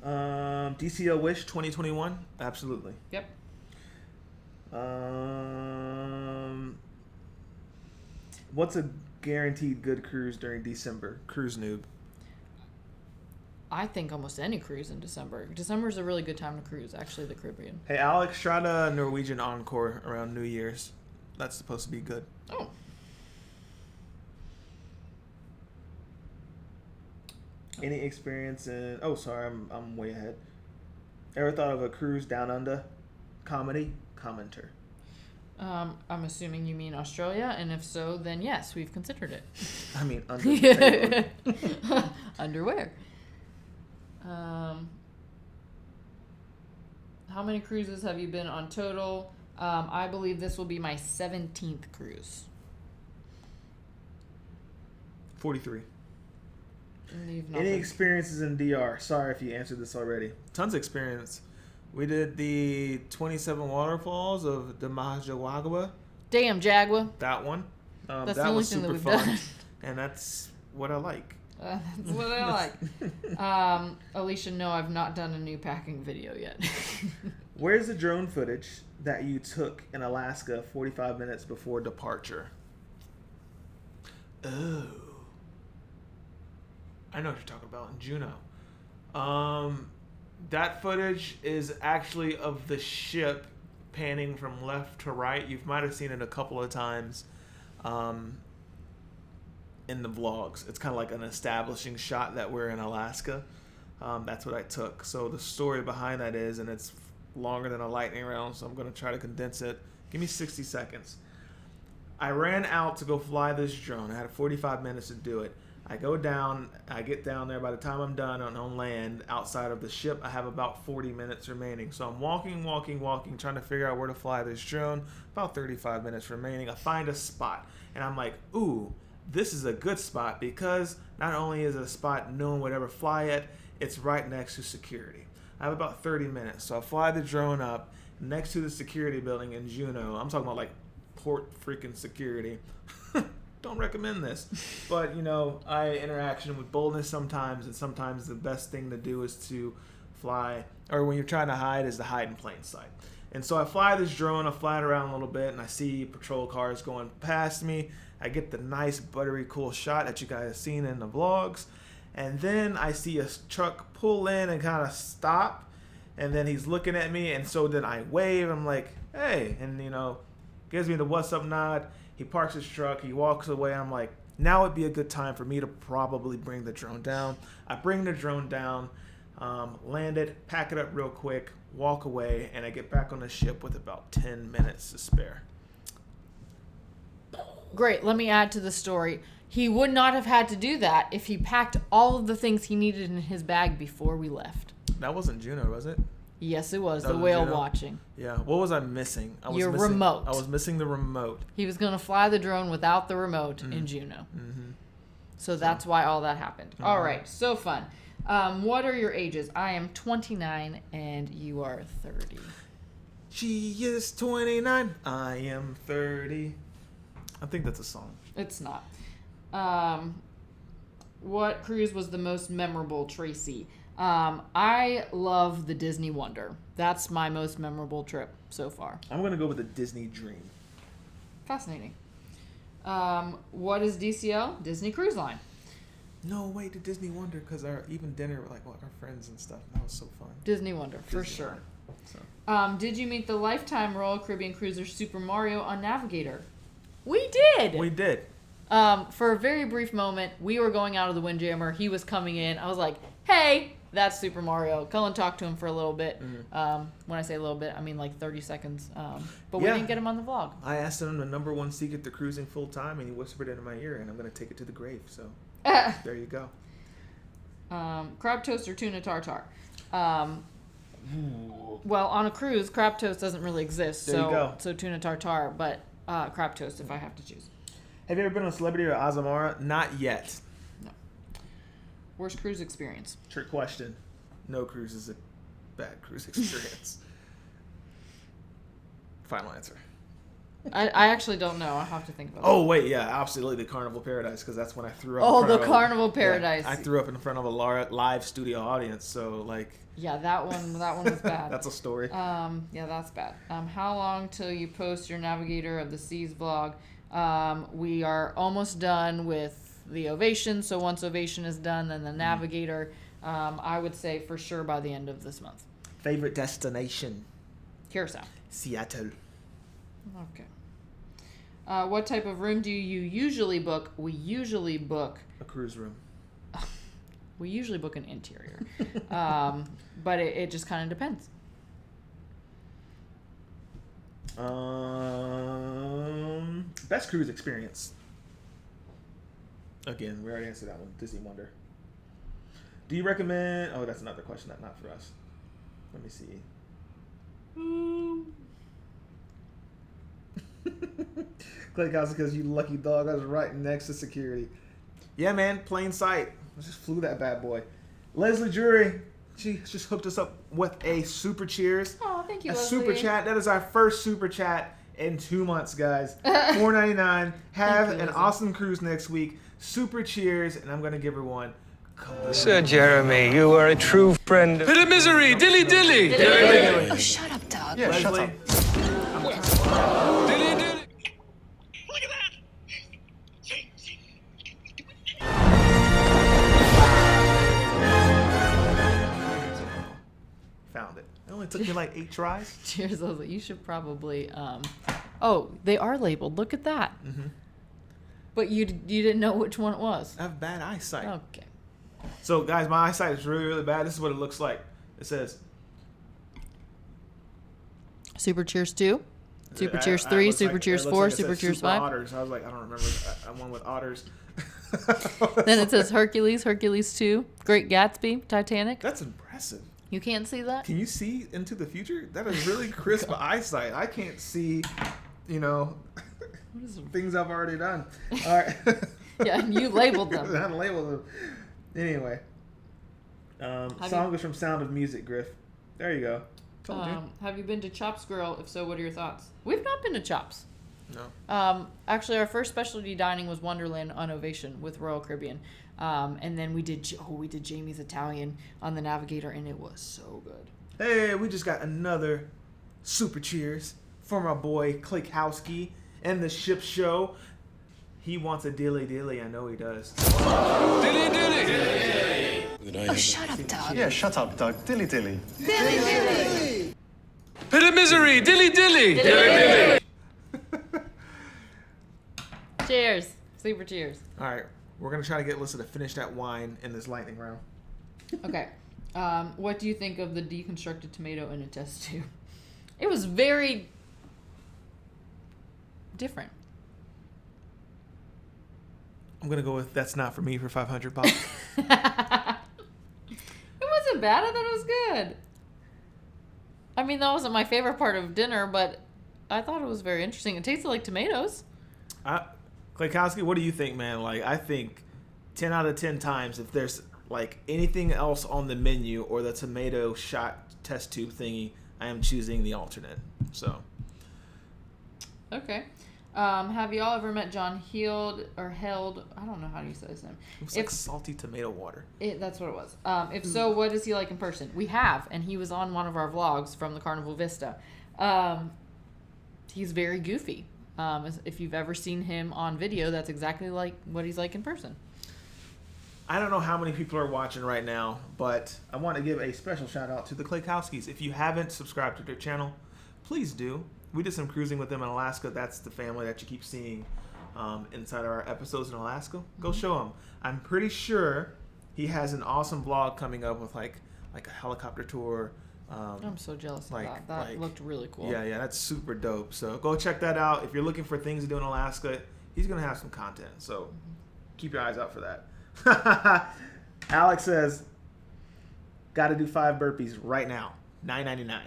Speaker 2: DCO Wish 2021? Absolutely.
Speaker 1: Yep.
Speaker 2: What's a guaranteed good cruise during December? Cruise noob.
Speaker 1: I think almost any cruise in December. December is a really good time to cruise, actually, the Caribbean.
Speaker 2: Hey, Alex, try the Norwegian Encore around New Year's. That's supposed to be good.
Speaker 1: Oh.
Speaker 2: Any experience in... Oh, sorry, I'm way ahead. Ever thought of a cruise down under? Comedy? Commenter.
Speaker 1: I'm assuming you mean Australia, and if so, then yes, we've considered it.
Speaker 2: I mean, under.
Speaker 1: Underwear. How many cruises have you been on total? I believe this will be my 17th cruise.
Speaker 2: 43.
Speaker 1: You've not
Speaker 2: Any
Speaker 1: been-
Speaker 2: experiences in DR? Sorry if you answered this already. Tons of experience. We did the 27 waterfalls of the Mahajawagwa.
Speaker 1: Damn, Jaguar.
Speaker 2: That one.
Speaker 1: That's
Speaker 2: that
Speaker 1: the only
Speaker 2: was
Speaker 1: thing that
Speaker 2: super
Speaker 1: we've
Speaker 2: fun.
Speaker 1: done.
Speaker 2: And that's what I like.
Speaker 1: That's what I like. Alicia, no, I've not done a new packing video yet.
Speaker 2: Where's the drone footage that you took in Alaska 45 minutes before departure? Oh. I know what you're talking about in Juneau. That footage is actually of the ship panning from left to right. You might have seen it a couple of times in the vlogs. It's kind of like an establishing shot that we're in Alaska. That's what I took. So the story behind that is, and it's longer than a lightning round, so I'm going to try to condense it. Give me 60 seconds. I ran out to go fly this drone. I had 45 minutes to do it. I go down, I get down there. By the time I'm done on land outside of the ship, I have about 40 minutes remaining. So I'm walking, trying to figure out where to fly this drone. About 35 minutes remaining. I find a spot, and I'm like, ooh, this is a good spot because not only is it a spot no one would ever fly at, it's right next to security. I have about 30 minutes. So I fly the drone up next to the security building in Juneau. I'm talking about like port freaking security. Don't recommend this, but I interaction with boldness sometimes, and sometimes the best thing to do is to fly, or when you're trying to hide, is to hide in plain sight. And so I fly this drone, I fly it around a little bit, and I see patrol cars going past me. I get the nice buttery cool shot that you guys have seen in the vlogs, and then I see a truck pull in and kind of stop, and then he's looking at me, and so then I wave. I'm like, hey, and gives me the what's up nod. He parks his truck, he walks away. I'm like, now would be a good time for me to probably bring the drone down. I bring the drone down, land it, pack it up real quick, walk away, and I get back on the ship with about 10 minutes to spare.
Speaker 1: Great. Let me add to the story. He would not have had to do that if he packed all of the things he needed in his bag before we left.
Speaker 2: That wasn't Juneau, was it?
Speaker 1: Yes, it was.
Speaker 2: That
Speaker 1: The
Speaker 2: was
Speaker 1: whale
Speaker 2: Juneau?
Speaker 1: watching.
Speaker 2: Yeah. What was I missing?
Speaker 1: Your remote.
Speaker 2: I was missing the remote.
Speaker 1: He was going to fly the drone without the remote in Juneau.
Speaker 2: Mm-hmm.
Speaker 1: So that's why all that happened.
Speaker 2: Mm-hmm.
Speaker 1: All right. So fun. What are your ages? I am 29 and you are 30.
Speaker 2: She is 29. I am 30. I think that's a song.
Speaker 1: It's not. What cruise was the most memorable, Tracy? I love the Disney Wonder. That's my most memorable trip so far.
Speaker 2: I'm going to go with the Disney Dream.
Speaker 1: Fascinating. What is DCL? Disney Cruise Line.
Speaker 2: No, wait, the Disney Wonder, because our even dinner with our friends and stuff. That was so fun.
Speaker 1: Disney Wonder, for
Speaker 2: Disney
Speaker 1: sure.
Speaker 2: Wonder, so.
Speaker 1: Did you meet the Lifetime Royal Caribbean Cruiser Super Mario on Navigator? We did!
Speaker 2: We did.
Speaker 1: For a very brief moment, we were going out of the Windjammer. He was coming in. I was like, hey, that's Super Mario. Cullen talked to him for a little bit.
Speaker 2: Mm-hmm.
Speaker 1: When I say a little bit, I mean like 30 seconds. But we
Speaker 2: Yeah.
Speaker 1: didn't get him on the vlog.
Speaker 2: I asked him the number one secret to cruising full time, and he whispered it in my ear, and I'm going to take it to the grave. So there you go.
Speaker 1: Crab toast or tuna tartare? Well, on a cruise, crab toast doesn't really exist.
Speaker 2: There you go.
Speaker 1: So tuna tartare, but crab toast if I have to choose.
Speaker 2: Have you ever been on Celebrity or Azamara? Not yet.
Speaker 1: No. Worst cruise experience?
Speaker 2: Trick question. No cruise is a bad cruise experience. Final answer.
Speaker 1: I actually don't know. I'll have to think about it.
Speaker 2: Oh, wait, yeah, absolutely. The Carnival Paradise, because that's when I threw up.
Speaker 1: Oh,
Speaker 2: in front
Speaker 1: the
Speaker 2: of
Speaker 1: Carnival Paradise.
Speaker 2: Yeah, I threw up in front of a live studio audience, so,
Speaker 1: Yeah, that one was bad.
Speaker 2: that's a story.
Speaker 1: Yeah, that's bad. How long till you post your Navigator of the Seas vlog? We are almost done with the Ovation, so once Ovation is done, then the Navigator. I would say for sure by the end of this month.
Speaker 2: Favorite destination?
Speaker 1: Curacao.
Speaker 2: Seattle.
Speaker 1: Okay. What type of room do you usually book? We usually book
Speaker 2: a cruise room.
Speaker 1: We usually book an interior, but it just kind of depends.
Speaker 2: Best cruise experience. Again, we already answered that one. Disney Wonder. Do you recommend? Oh, that's another question. Not for us. Let me see. Clay House, because you lucky dog. I was right next to security. Yeah, man. Plain sight. I just flew that bad boy. Leslie Drury. She just hooked us up with a super cheers.
Speaker 1: Oh, thank you,
Speaker 2: a
Speaker 1: Leslie.
Speaker 2: Super chat. That is our first super chat in 2 months, guys. $4.99. Have an awesome cruise next week. Super cheers, and I'm gonna give her one.
Speaker 3: Sir Jeremy, you are a true friend. Bit of misery, dilly dilly.
Speaker 4: Oh, shut up, dog.
Speaker 3: Yeah, shut up. Dilly dilly.
Speaker 5: Look at that!
Speaker 2: Found it. It only took me like 8 tries.
Speaker 1: Cheers, Leslie. You should probably. Oh, they are labeled. Look at that.
Speaker 2: Mm-hmm.
Speaker 1: But you didn't know which one it was.
Speaker 2: I have bad eyesight.
Speaker 1: Okay.
Speaker 2: So, guys, my eyesight is really, really bad. This is what it looks like. It says
Speaker 1: Super Cheers 2, Super Cheers 3, Super Cheers 4, Super Cheers 5.
Speaker 2: Otters. I was like, I don't remember. I'm one with otters.
Speaker 1: Then it says Hercules, Hercules 2, Great Gatsby, Titanic.
Speaker 2: That's impressive.
Speaker 1: You can't see that?
Speaker 2: Can you see into the future? That is really crisp eyesight. I can't see, you know, things I've already done. All right.
Speaker 1: Yeah, and you labeled them.
Speaker 2: I labeled them. Anyway. Song is from Sound of Music, Griff. There you go. Told you.
Speaker 1: Have you been to Chops Grill? If so, what are your thoughts? We've not been to Chops.
Speaker 2: No.
Speaker 1: Actually, our first specialty dining was Wonderland on Ovation with Royal Caribbean. And then we did Jamie's Italian on the Navigator, and it was so good.
Speaker 2: Hey, we just got another super cheers for my boy Klikowski and the Ship Show. He wants a dilly dilly. I know he does.
Speaker 3: Dilly dilly.
Speaker 4: Oh, shut up, dog.
Speaker 6: Yeah, shut up, Doug. Dilly dilly.
Speaker 4: Dilly dilly.
Speaker 3: Bit of misery, dilly dilly. Dilly dilly.
Speaker 1: Cheers. Super cheers.
Speaker 2: All right. We're going to try to get Alyssa to finish that wine in this lightning round.
Speaker 1: Okay. What do you think of the deconstructed tomato in a test tube? It was very different.
Speaker 2: I'm going to go with that's not for me for $500.
Speaker 1: It wasn't bad. I thought it was good. I mean, that wasn't my favorite part of dinner, but I thought it was very interesting. It tasted like tomatoes.
Speaker 2: Klikowski, what do you think, man? Like, I think 10 out of 10 times if there's like anything else on the menu or the tomato shot test tube thingy, I am choosing the alternate. So.
Speaker 1: Okay. Have y'all ever met John Held? I don't know how you say his name.
Speaker 2: It was like salty tomato water.
Speaker 1: That's what it was. If so, what is he like in person? We have, and he was on one of our vlogs from the Carnival Vista. He's very goofy. If you've ever seen him on video, that's exactly like what he's like in person.
Speaker 2: I don't know how many people are watching right now, but I want to give a special shout out to the Klikowskis. If you haven't subscribed to their channel, please do. We did some cruising with them in Alaska. That's the family that you keep seeing inside of our episodes in Alaska. Go show him. I'm pretty sure he has an awesome vlog coming up with like a helicopter tour.
Speaker 1: I'm so jealous of that. That looked really cool.
Speaker 2: Yeah, that's super dope. So go check that out. If you're looking for things to do in Alaska, he's going to have some content. So keep your eyes out for that. Alex says, got to do 5 burpees right now. $9.99.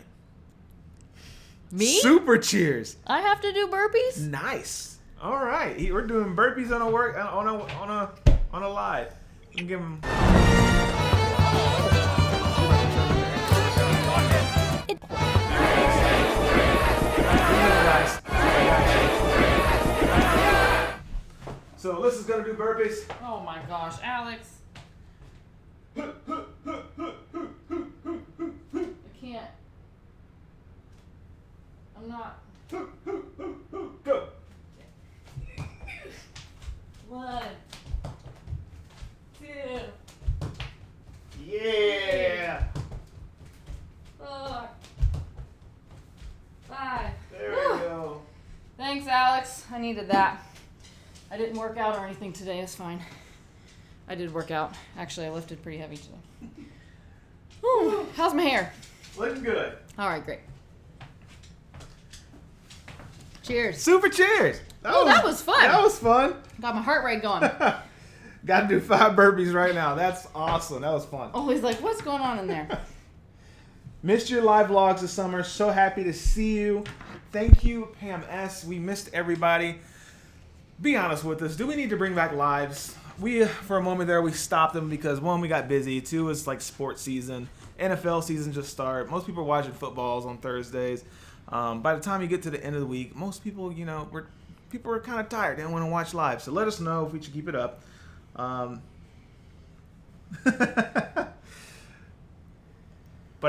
Speaker 1: Me?
Speaker 2: Super cheers.
Speaker 1: I have to do burpees?
Speaker 2: Nice. All right. We're doing burpees on a live. You give him. So Alyssa's gonna do burpees.
Speaker 1: Oh my gosh, Alex. I can't. I'm not.
Speaker 2: Go.
Speaker 1: 1, 2.
Speaker 2: Yeah.
Speaker 1: I needed that. I didn't work out or anything today. It's fine. I did work out. Actually, I lifted pretty heavy today. Whew. How's my hair?
Speaker 2: Looking good.
Speaker 1: All right, great. Cheers.
Speaker 2: Super cheers.
Speaker 1: That was fun.
Speaker 2: That was fun.
Speaker 1: Got my heart rate going.
Speaker 2: Got to do 5 burpees right now. That's awesome. That was fun.
Speaker 1: Always like, what's going on in there?
Speaker 2: Missed your live vlogs this summer. So happy to see you. Thank you, Pam S. We missed everybody. Be honest with us. Do we need to bring back lives? We, for a moment there, we stopped them because 1, we got busy. 2, it's like sports season. NFL season just started. Most people are watching footballs on Thursdays. By the time you get to the end of the week, most people, people are kind of tired. They don't want to watch live. So let us know if we should keep it up. But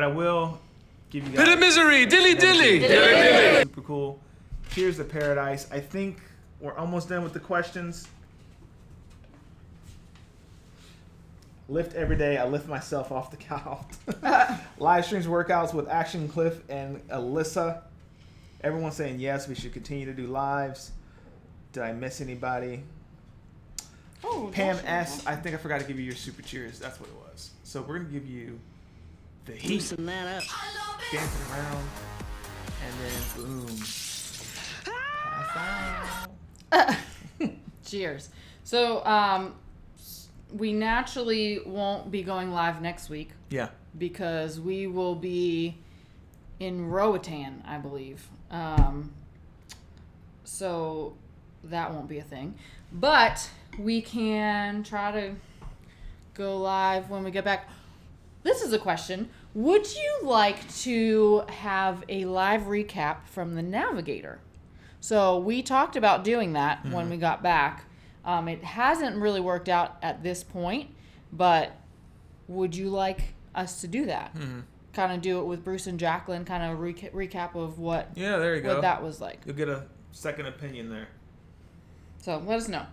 Speaker 2: I will give you guys...
Speaker 3: Bit of misery, dilly dilly.
Speaker 2: Super cool. Cheers to paradise. I think we're almost done with the questions. Lift every day. I lift myself off the couch. Live streams, workouts with Action Cliff and Alyssa. Everyone's saying yes, we should continue to do lives. Did I miss anybody?
Speaker 1: Oh,
Speaker 2: Pam S. I think I forgot to give you your super cheers. That's what it was. So we're going to give you the heat.
Speaker 7: Loosen that up.
Speaker 2: Dancing around. And then boom. Pass out.
Speaker 1: Cheers. So, we naturally won't be going live next week
Speaker 2: Yeah.
Speaker 1: because we will be in Roatan, I believe. So that won't be a thing. But we can try to go live when we get back. This is a question. Would you like to have a live recap from the Navigator? So we talked about doing that when we got back. It hasn't really worked out at this point, but would you like us to do that? Kind of do it with Bruce and Jacqueline, kind of recap of what
Speaker 2: Yeah, there you go.
Speaker 1: what that was like.
Speaker 2: You'll get a second opinion there.
Speaker 1: So let us know.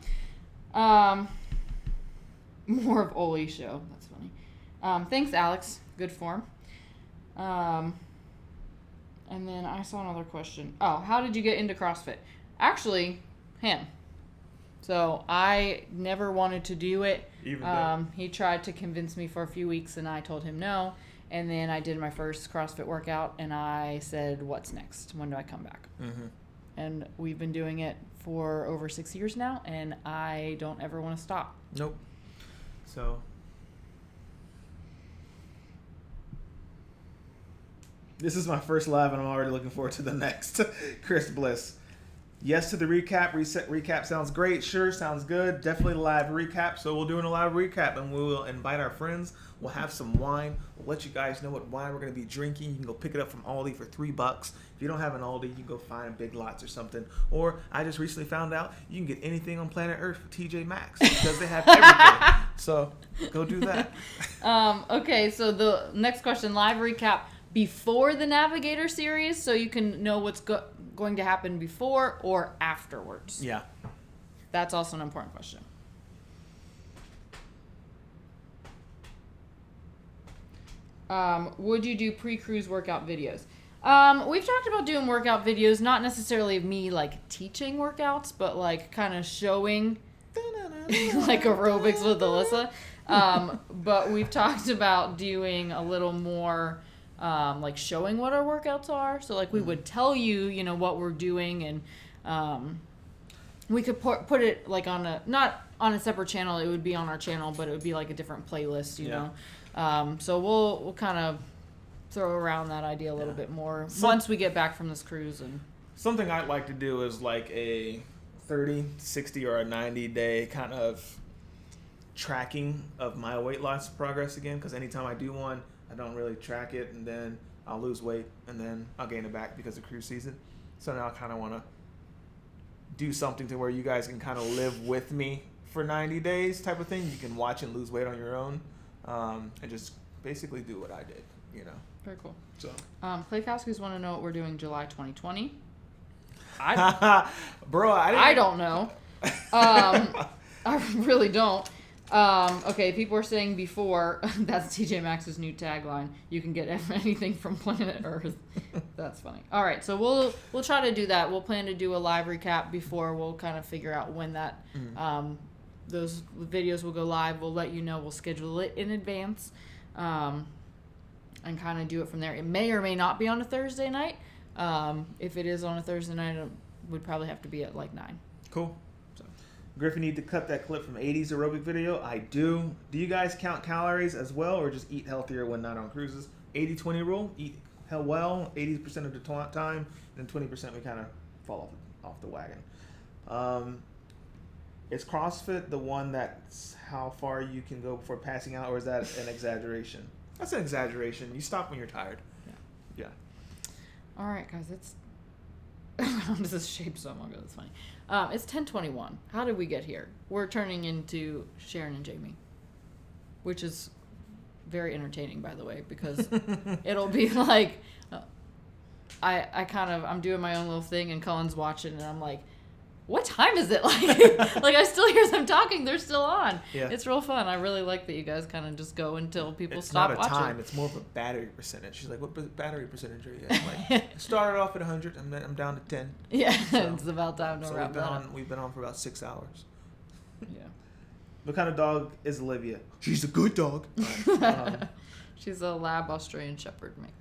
Speaker 1: More of Oli's show. That's funny. Thanks, Alex. Good form. And then I saw another question. Oh, how did you get into CrossFit? Actually, him. So I never wanted to do it.
Speaker 2: Even though.
Speaker 1: He tried to convince me for a few weeks, and I told him no. And then I did my first CrossFit workout, and I said, what's next? When do I come back? And we've been doing it for over 6 years now, and I don't ever want to stop.
Speaker 2: Nope. So this is my first live, and I'm already looking forward to the next. Chris Bliss. Yes to the recap. Recap sounds great. Sure, sounds good. Definitely live recap. So we'll do a live recap, and we will invite our friends. We'll have some wine. We'll let you guys know what wine we're going to be drinking. You can go pick it up from Aldi for $3. If you don't have an Aldi, you can go find Big Lots or something. Or I just recently found out you can get anything on planet Earth for TJ Maxx because they have everything. So go do that.
Speaker 1: Okay, so the next question, live recap before the Navigator series, so you can know what's going to happen before or afterwards.
Speaker 2: Yeah.
Speaker 1: That's also an important question. Would you do pre-cruise workout videos? We've talked about doing workout videos, not necessarily of me like teaching workouts, but like kind of showing like aerobics with Alyssa. But we've talked about doing a little more like showing what our workouts are. So like we would tell you, you know, what we're doing, and we could put it like on a, not on a separate channel. It would be on our channel, but it would be like a different playlist, you know. So we'll kind of throw around that idea a little bit more once we get back from this cruise. And
Speaker 2: something I'd like to do is like a 30, 60, or a 90-day kind of tracking of my weight loss progress again, because anytime I do one, I don't really track it, and then I'll lose weight, and then I'll gain it back because of cruise season. So now I kind of want to do something to where you guys can kind of live with me for 90 days type of thing. You can watch and lose weight on your own, and just basically do what I did, you know.
Speaker 1: Very cool.
Speaker 2: So,
Speaker 1: Playcowskis want to know what we're doing July 2020.
Speaker 2: Bro,
Speaker 1: I don't know. I really don't. Okay, people are saying before, that's TJ Maxx's new tagline. You can get anything from planet Earth. That's funny. All right, so we'll try to do that. We'll plan to do a live recap before. We'll kind of figure out when that those videos will go live. We'll let you know. We'll schedule it in advance and kind of do it from there. It may or may not be on a Thursday night. If it is on a Thursday night, it would probably have to be at like 9.
Speaker 2: Cool. Griff, you need to cut that clip from 80s aerobic video. I do. Do you guys count calories as well, or just eat healthier when not on cruises? 80-20 rule. Eat well 80% of the time, and then 20% we kind of fall off the wagon. Is CrossFit the one that's how far you can go before passing out, or is that an exaggeration? That's an exaggeration. You stop when you're tired. Yeah.
Speaker 1: All right, guys, it's this is shaped so long ago. That's funny. It's 10:21. How did we get here? We're turning into Sharon and Jamie, which is very entertaining, by the way, because it'll be like I'm doing my own little thing, and Cullen's watching, and I'm like, what time is it? Like I still hear them talking. They're still on.
Speaker 2: Yeah.
Speaker 1: It's real fun. I really like that you guys kind of just go until people
Speaker 2: It's
Speaker 1: stop
Speaker 2: not a
Speaker 1: watching.
Speaker 2: time. It's more of a battery percentage. She's like, what battery percentage are you at? I'm like, I started off at 100. I'm down to 10.
Speaker 1: Yeah,
Speaker 2: So-
Speaker 1: it's about time to
Speaker 2: So
Speaker 1: wrap that up.
Speaker 2: we've been on for about 6 hours.
Speaker 1: Yeah.
Speaker 2: What kind of dog is Olivia? She's a good dog.
Speaker 1: She's a lab Australian Shepherd mix.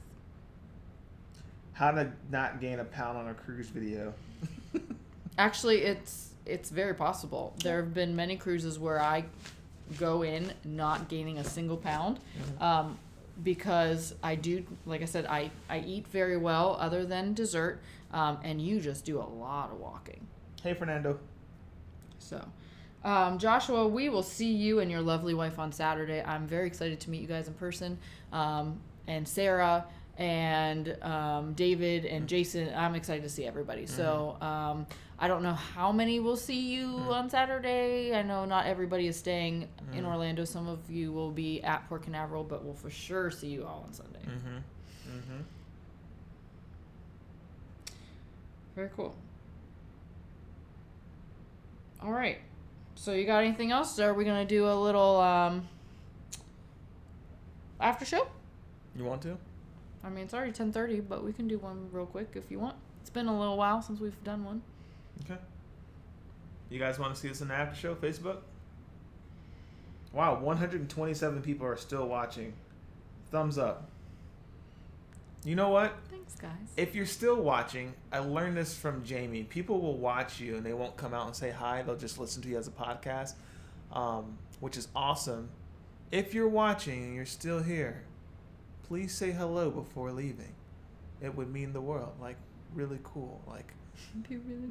Speaker 2: How to not gain a pound on a cruise video.
Speaker 1: Actually, it's very possible. There have been many cruises where I go in not gaining a single pound because I do, like I said, I eat very well other than dessert, and you just do a lot of walking.
Speaker 2: Hey, Fernando.
Speaker 1: So, Joshua, we will see you and your lovely wife on Saturday. I'm very excited to meet you guys in person, and Sarah and David and Jason. I'm excited to see everybody. So I don't know how many will see you on Saturday. I know not everybody is staying in Orlando. Some of you will be at Port Canaveral, but we'll for sure see you all on Sunday. Very cool. All right. So you got anything else? Are we going to do a little after show?
Speaker 2: You want to?
Speaker 1: I mean, it's already 10:30, but we can do one real quick if you want. It's been a little while since we've done one.
Speaker 2: Okay. You guys want to see us in the after show, Facebook? Wow, 127 people are still watching. Thumbs up. You know what?
Speaker 1: Thanks, guys.
Speaker 2: If you're still watching, I learned this from Jamie. People will watch you and they won't come out and say hi. They'll just listen to you as a podcast, which is awesome. If you're watching and you're still here, please say hello before leaving. It would mean the world. Like, really cool. Like,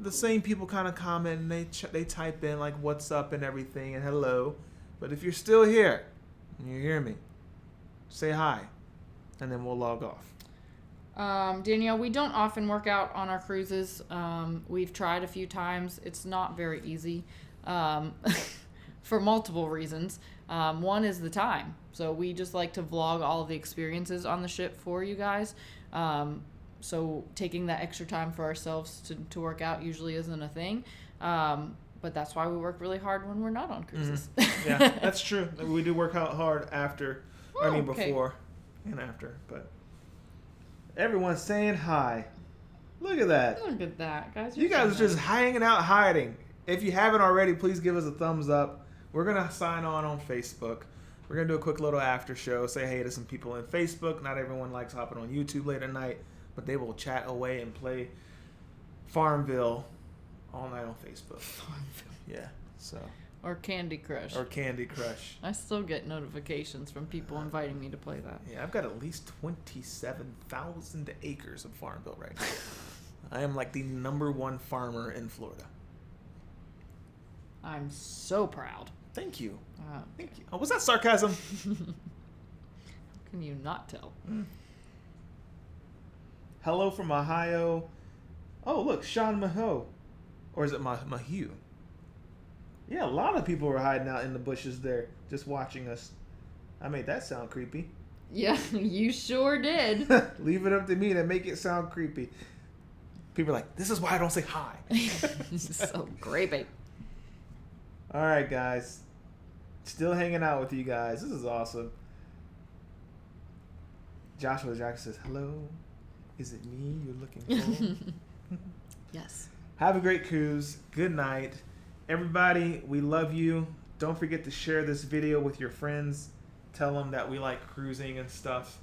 Speaker 2: the same people kind of comment and they type in like what's up and everything and hello. But if you're still here and you hear me, say hi and then we'll log off.
Speaker 1: Danielle, we don't often work out on our cruises. We've tried a few times. It's not very easy for multiple reasons. One is the time. So we just like to vlog all of the experiences on the ship for you guys. So taking that extra time for ourselves to work out usually isn't a thing. But that's why we work really hard when we're not on cruises.
Speaker 2: Yeah, that's true. We do work out hard after, before and after. But everyone's saying hi. Look at that.
Speaker 1: Look at that, guys.
Speaker 2: You guys are just hanging out hiding. If you haven't already, please give us a thumbs up. We're going to sign on Facebook. We're going to do a quick little after show. Say hey to some people in Facebook. Not everyone likes hopping on YouTube late at night, but they will chat away and play Farmville all night on Facebook. Yeah, so.
Speaker 1: Or Candy Crush.
Speaker 2: I
Speaker 1: still get notifications from people inviting me to play that.
Speaker 2: Yeah, I've got at least 27,000 acres of Farmville right now. I am like the #1 farmer in Florida.
Speaker 1: I'm so proud.
Speaker 2: Thank you.
Speaker 1: Thank
Speaker 2: you. Oh, was that sarcasm?
Speaker 1: How can you not tell?
Speaker 2: Hello from Ohio. Oh, look, Sean Maho. Or is it Mahue? Yeah, a lot of people were hiding out in the bushes there, just watching us. I made that sound creepy.
Speaker 1: Yeah, you sure did.
Speaker 2: Leave it up to me to make it sound creepy. People are like, this is why I don't say hi.
Speaker 1: So creepy.
Speaker 2: All right, guys. Still hanging out with you guys. This is awesome. Joshua Jackson says, hello. Is it me you're looking for?
Speaker 1: Yes.
Speaker 2: Have a great cruise. Good night. Everybody, we love you. Don't forget to share this video with your friends. Tell them that we like cruising and stuff.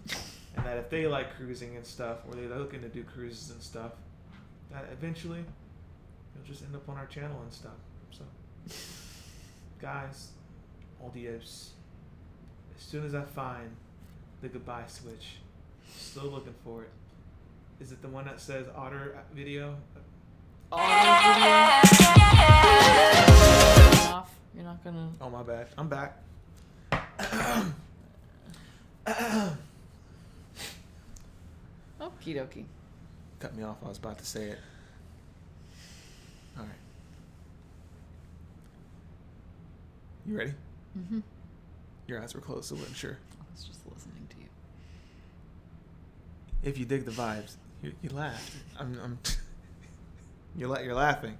Speaker 2: And that if they like cruising and stuff, or they're looking to do cruises and stuff, that eventually you'll just end up on our channel and stuff. So, guys, adios. As soon as I find the goodbye switch, still looking for it. Is it the one that says otter video?
Speaker 1: Off. You're not gonna.
Speaker 2: Oh, my bad. I'm back.
Speaker 1: Okie dokie.
Speaker 2: Cut me off. I was about to say it. All right. You ready?
Speaker 1: Mm-hmm.
Speaker 2: Your eyes were closed, so I wasn't sure.
Speaker 1: I was just listening to you.
Speaker 2: If you dig the vibes, you laughed. You're laughing.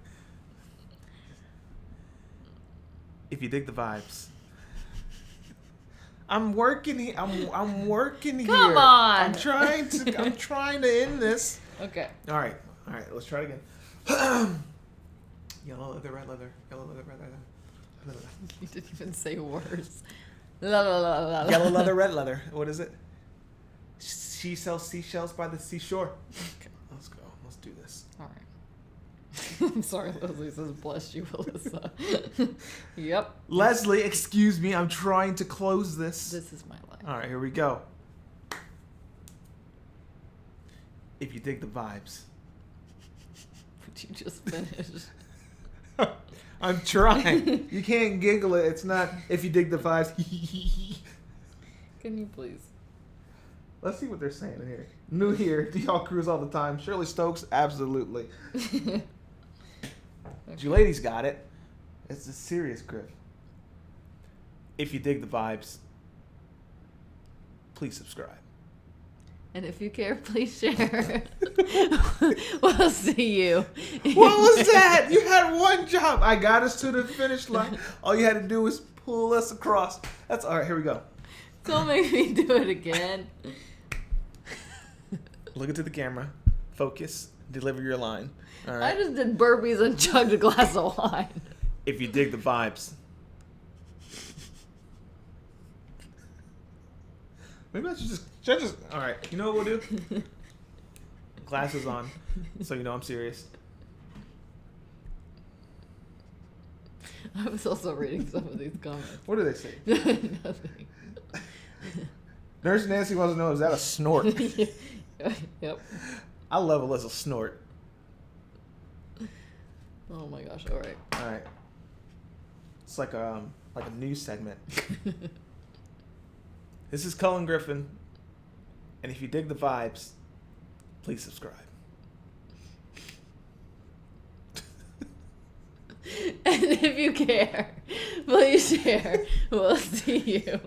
Speaker 2: If you dig the vibes, I'm working here. I'm working here.
Speaker 1: Come on.
Speaker 2: I'm trying to end this.
Speaker 1: Okay.
Speaker 2: All right. Let's try it again. Yellow leather, red leather. Yellow leather, red leather.
Speaker 1: You didn't even say words. La, la, la, la, la.
Speaker 2: Yellow leather, red leather. What is it? She sells seashells by the seashore.
Speaker 1: Okay.
Speaker 2: Let's go. Let's do this.
Speaker 1: All right. I'm sorry, Leslie says, bless you, Alyssa. Yep.
Speaker 2: Leslie, excuse me. I'm trying to close this.
Speaker 1: This is my life.
Speaker 2: All right, here we go. If you dig the vibes.
Speaker 1: What you just finished.
Speaker 2: I'm trying. You can't giggle it. It's not if you dig the vibes.
Speaker 1: Can you please?
Speaker 2: Let's see what they're saying in here. New here. Do y'all cruise all the time? Shirley Stokes, absolutely. You ladies got it. It's a serious Griff. If you dig the vibes, please subscribe.
Speaker 1: And if you care, please share. We'll see you.
Speaker 2: What was that? You had one job. I got us to the finish line. All you had to do was pull us across. That's all right. Here we go.
Speaker 1: Don't make me do it again.
Speaker 2: Look into the camera. Focus. Deliver your line. All right.
Speaker 1: I just did burpees and chugged a glass of wine.
Speaker 2: If you dig the vibes. Maybe I should just. All right. You know what we'll do? Glasses on, so you know I'm serious.
Speaker 1: I was also reading some of these comments.
Speaker 2: What do they say?
Speaker 1: Nothing.
Speaker 2: Nurse Nancy wants to know, is that a snort?
Speaker 1: Yep.
Speaker 2: I love Alyssa snort.
Speaker 1: Oh my gosh! All right.
Speaker 2: All right. It's like a news segment. This is Cullen Griffin, and if you dig the vibes, please subscribe.
Speaker 1: And if you care, please share. We'll see you.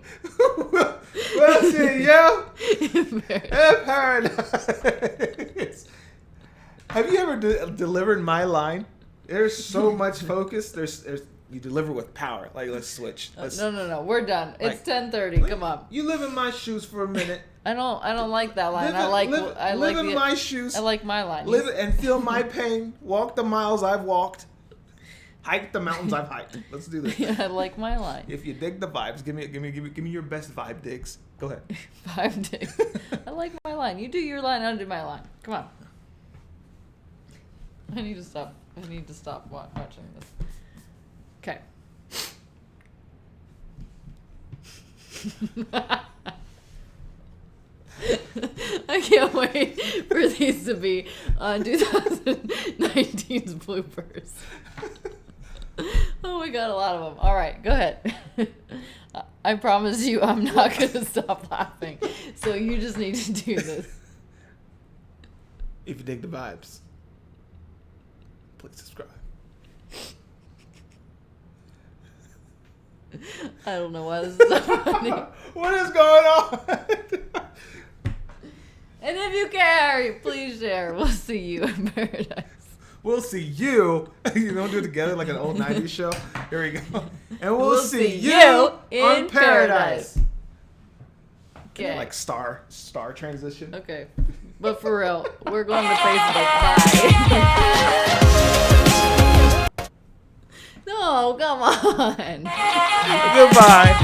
Speaker 2: We'll see you
Speaker 1: In
Speaker 2: in paradise. Have you ever delivered my line? There's so much focus. There's you deliver with power. Like, let's switch.
Speaker 1: No. We're done. It's
Speaker 2: Like,
Speaker 1: 10:30. Come on.
Speaker 2: You live in my shoes for a minute.
Speaker 1: I don't like that line.
Speaker 2: Live in my shoes.
Speaker 1: I like my line.
Speaker 2: Live and feel my pain. Walk the miles I've walked. Hike the mountains I've hiked. Let's do this.
Speaker 1: I like my line.
Speaker 2: If you dig the vibes, give me your best vibe digs. Go ahead.
Speaker 1: 5 days. I like my line. You do your line. I'll do my line. Come on. I need to stop watching this. Okay. I can't wait for these to be 2019's bloopers. Oh, we got a lot of them. All right, go ahead. I promise you I'm not going to stop laughing. So you just need to do this.
Speaker 2: If you dig the vibes, please subscribe.
Speaker 1: I don't know why this is so funny.
Speaker 2: What is going on?
Speaker 1: And if you care, please share. We'll see you in paradise.
Speaker 2: We'll see you. You don't do it together like an old 90s show. Here we go. And we'll see you
Speaker 1: in
Speaker 2: on Paradise.
Speaker 1: Okay.
Speaker 2: Like star transition.
Speaker 1: Okay. But for real, we're going to Facebook. Bye. No, come on.
Speaker 2: Goodbye.